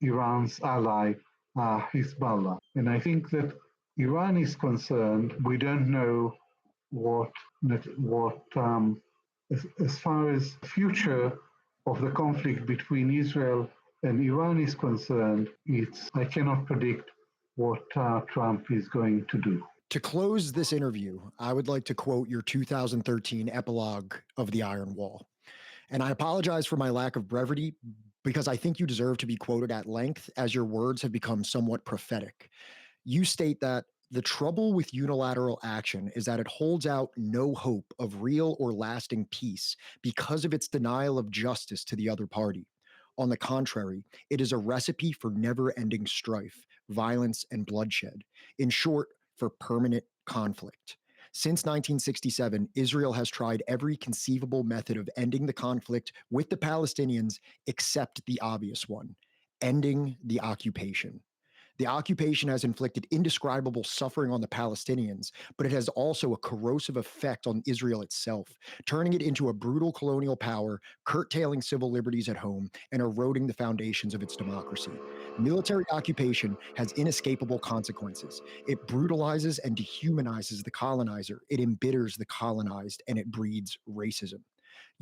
Iran's ally, Hezbollah. And I think that Iran is concerned, we don't know what as far as the future of the conflict between Israel and Iran is concerned, I cannot predict what Trump is going to do. To close this interview, I would like to quote your 2013 epilogue of The Iron Wall. And I apologize for my lack of brevity because I think you deserve to be quoted at length, as your words have become somewhat prophetic. You state that the trouble with unilateral action is that it holds out no hope of real or lasting peace because of its denial of justice to the other party. On the contrary, it is a recipe for never-ending strife, violence, and bloodshed. In short, for permanent conflict. Since 1967, Israel has tried every conceivable method of ending the conflict with the Palestinians, except the obvious one, ending the occupation. The occupation has inflicted indescribable suffering on the Palestinians, but it has also a corrosive effect on Israel itself, turning it into a brutal colonial power, curtailing civil liberties at home, and eroding the foundations of its democracy. Military occupation has inescapable consequences. It brutalizes and dehumanizes the colonizer, it embitters the colonized, and it breeds racism.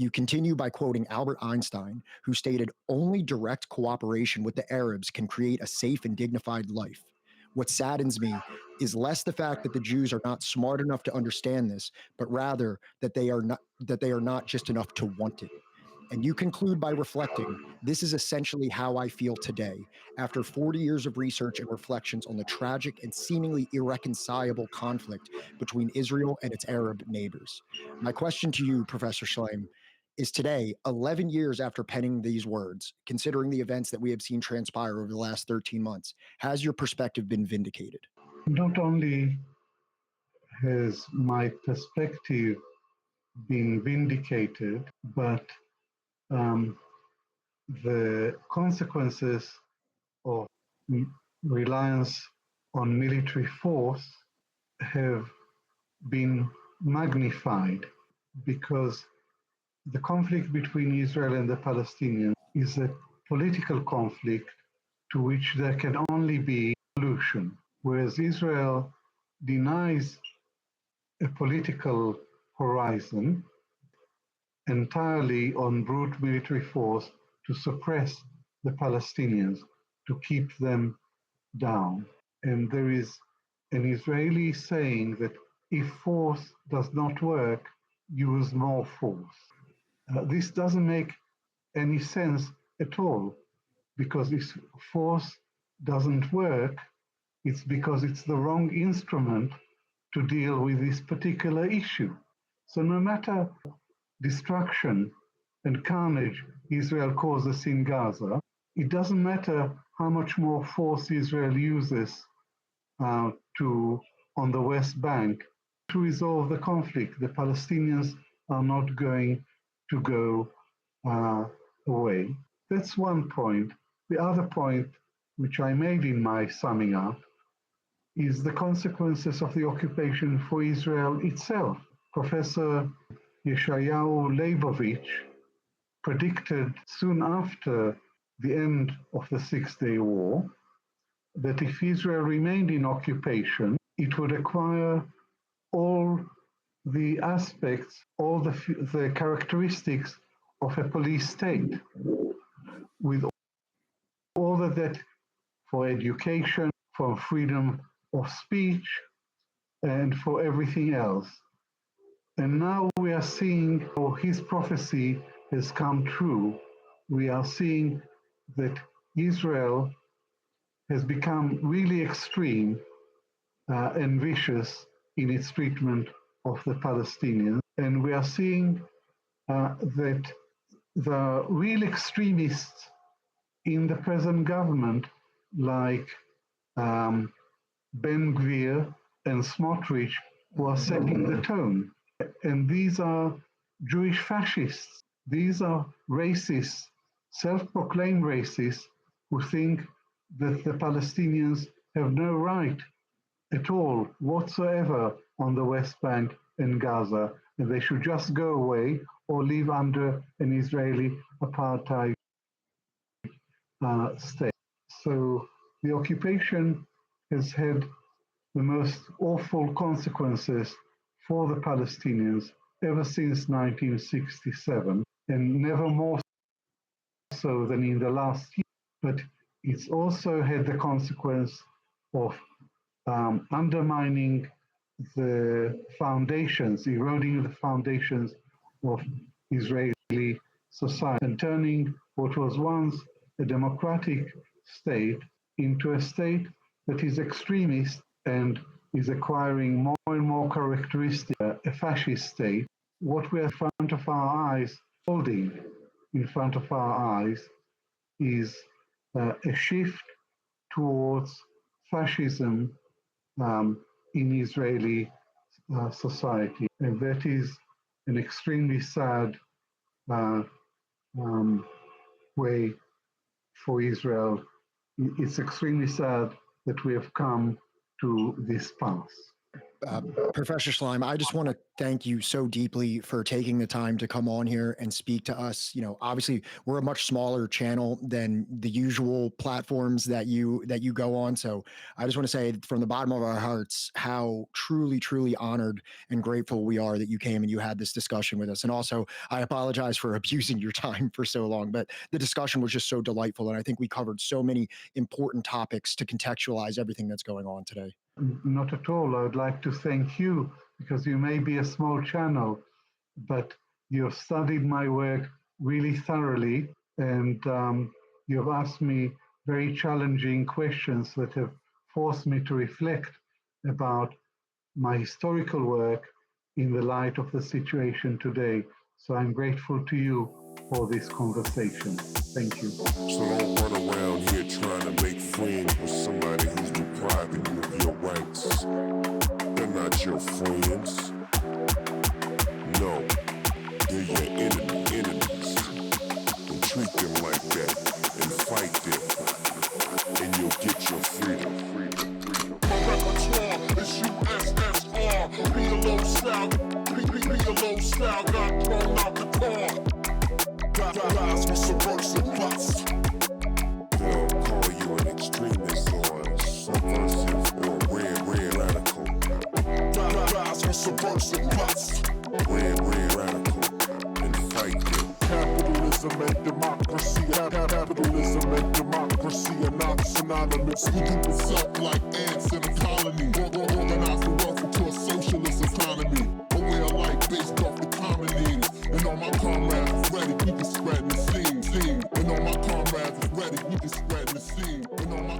You continue by quoting Albert Einstein, who stated, "Only direct cooperation with the Arabs can create a safe and dignified life." What saddens me is less the fact that the Jews are not smart enough to understand this, but rather that they are not just enough to want it. And you conclude by reflecting, "This is essentially how I feel today, after 40 years of research and reflections on the tragic and seemingly irreconcilable conflict between Israel and its Arab neighbors." My question to you, Professor Shlaim, is today, 11 years after penning these words, considering the events that we have seen transpire over the last 13 months, has your perspective been vindicated? Not only has my perspective been vindicated, but the consequences of reliance on military force have been magnified, because the conflict between Israel and the Palestinians is a political conflict to which there can only be solution, whereas Israel denies a political horizon entirely on brute military force to suppress the Palestinians, to keep them down. And there is an Israeli saying that if force does not work, use more force. This doesn't make any sense at all, because if force doesn't work, it's because it's the wrong instrument to deal with this particular issue. So no matter destruction and carnage Israel causes in Gaza, it doesn't matter how much more force Israel uses on the West Bank to resolve the conflict. The Palestinians are not going to go away. That's one point. The other point, which I made in my summing up, is the consequences of the occupation for Israel itself. Professor Yeshayahu Leibovich predicted soon after the end of the Six-Day War that if Israel remained in occupation, it would acquire all the aspects, all the characteristics of a police state, with all of that for education, for freedom of speech, and for everything else. And now we are seeing how his prophecy has come true. We are seeing that Israel has become really extreme and vicious in its treatment of the Palestinians. And we are seeing that the real extremists in the present government, like Ben Gvir and Smotrich, who are setting the tone. And these are Jewish fascists. These are racists, self-proclaimed racists, who think that the Palestinians have no right at all whatsoever on the West Bank and Gaza, and they should just go away or live under an Israeli apartheid state. So the occupation has had the most awful consequences for the Palestinians ever since 1967, and never more so than in the last year. But it's also had the consequence of undermining the foundations, eroding the foundations of Israeli society, and turning what was once a democratic state into a state that is extremist and is acquiring more and more characteristics of a fascist state. What we are in front of our eyes, holding in front of our eyes, is a shift towards fascism in Israeli society. And that is an extremely sad way for Israel. It's extremely sad that we have come to this pass. Professor Shlaim, I just want to thank you so deeply for taking the time to come on here and speak to us. You know, obviously we're a much smaller channel than the usual platforms that you go on. So I just want to say from the bottom of our hearts how truly, truly honored and grateful we are that you came and you had this discussion with us. And also, I apologize for abusing your time for so long, but the discussion was just so delightful. And I think we covered so many important topics to contextualize everything that's going on today. Not at all. I would like to thank you, because you may be a small channel, but you have studied my work really thoroughly, and you have asked me very challenging questions that have forced me to reflect about my historical work in the light of the situation today. So I'm grateful to you for this conversation. Thank you. So don't run around here trying to make friends with somebody who's depriving you of your rights. They're not your friends. No, they're your enemies. And treat them like that and fight them, and you'll get your freedom. My repertoire is USSR. Be a low style, be a low style, got thrown out the car. Lies with subversive plots. They'll call you an extremist or subversive or red radical. Lies with subversive plots. Red radical. And fight them. Capitalism and democracy. Capitalism democracy are not synonymous. We group us up like ants in a colony. Organize the wealth into a socialist economy. A way of life based off the common needs. And all my comrades is ready, we can spread the scene. And all my comrades is ready, we can spread the scene. And all my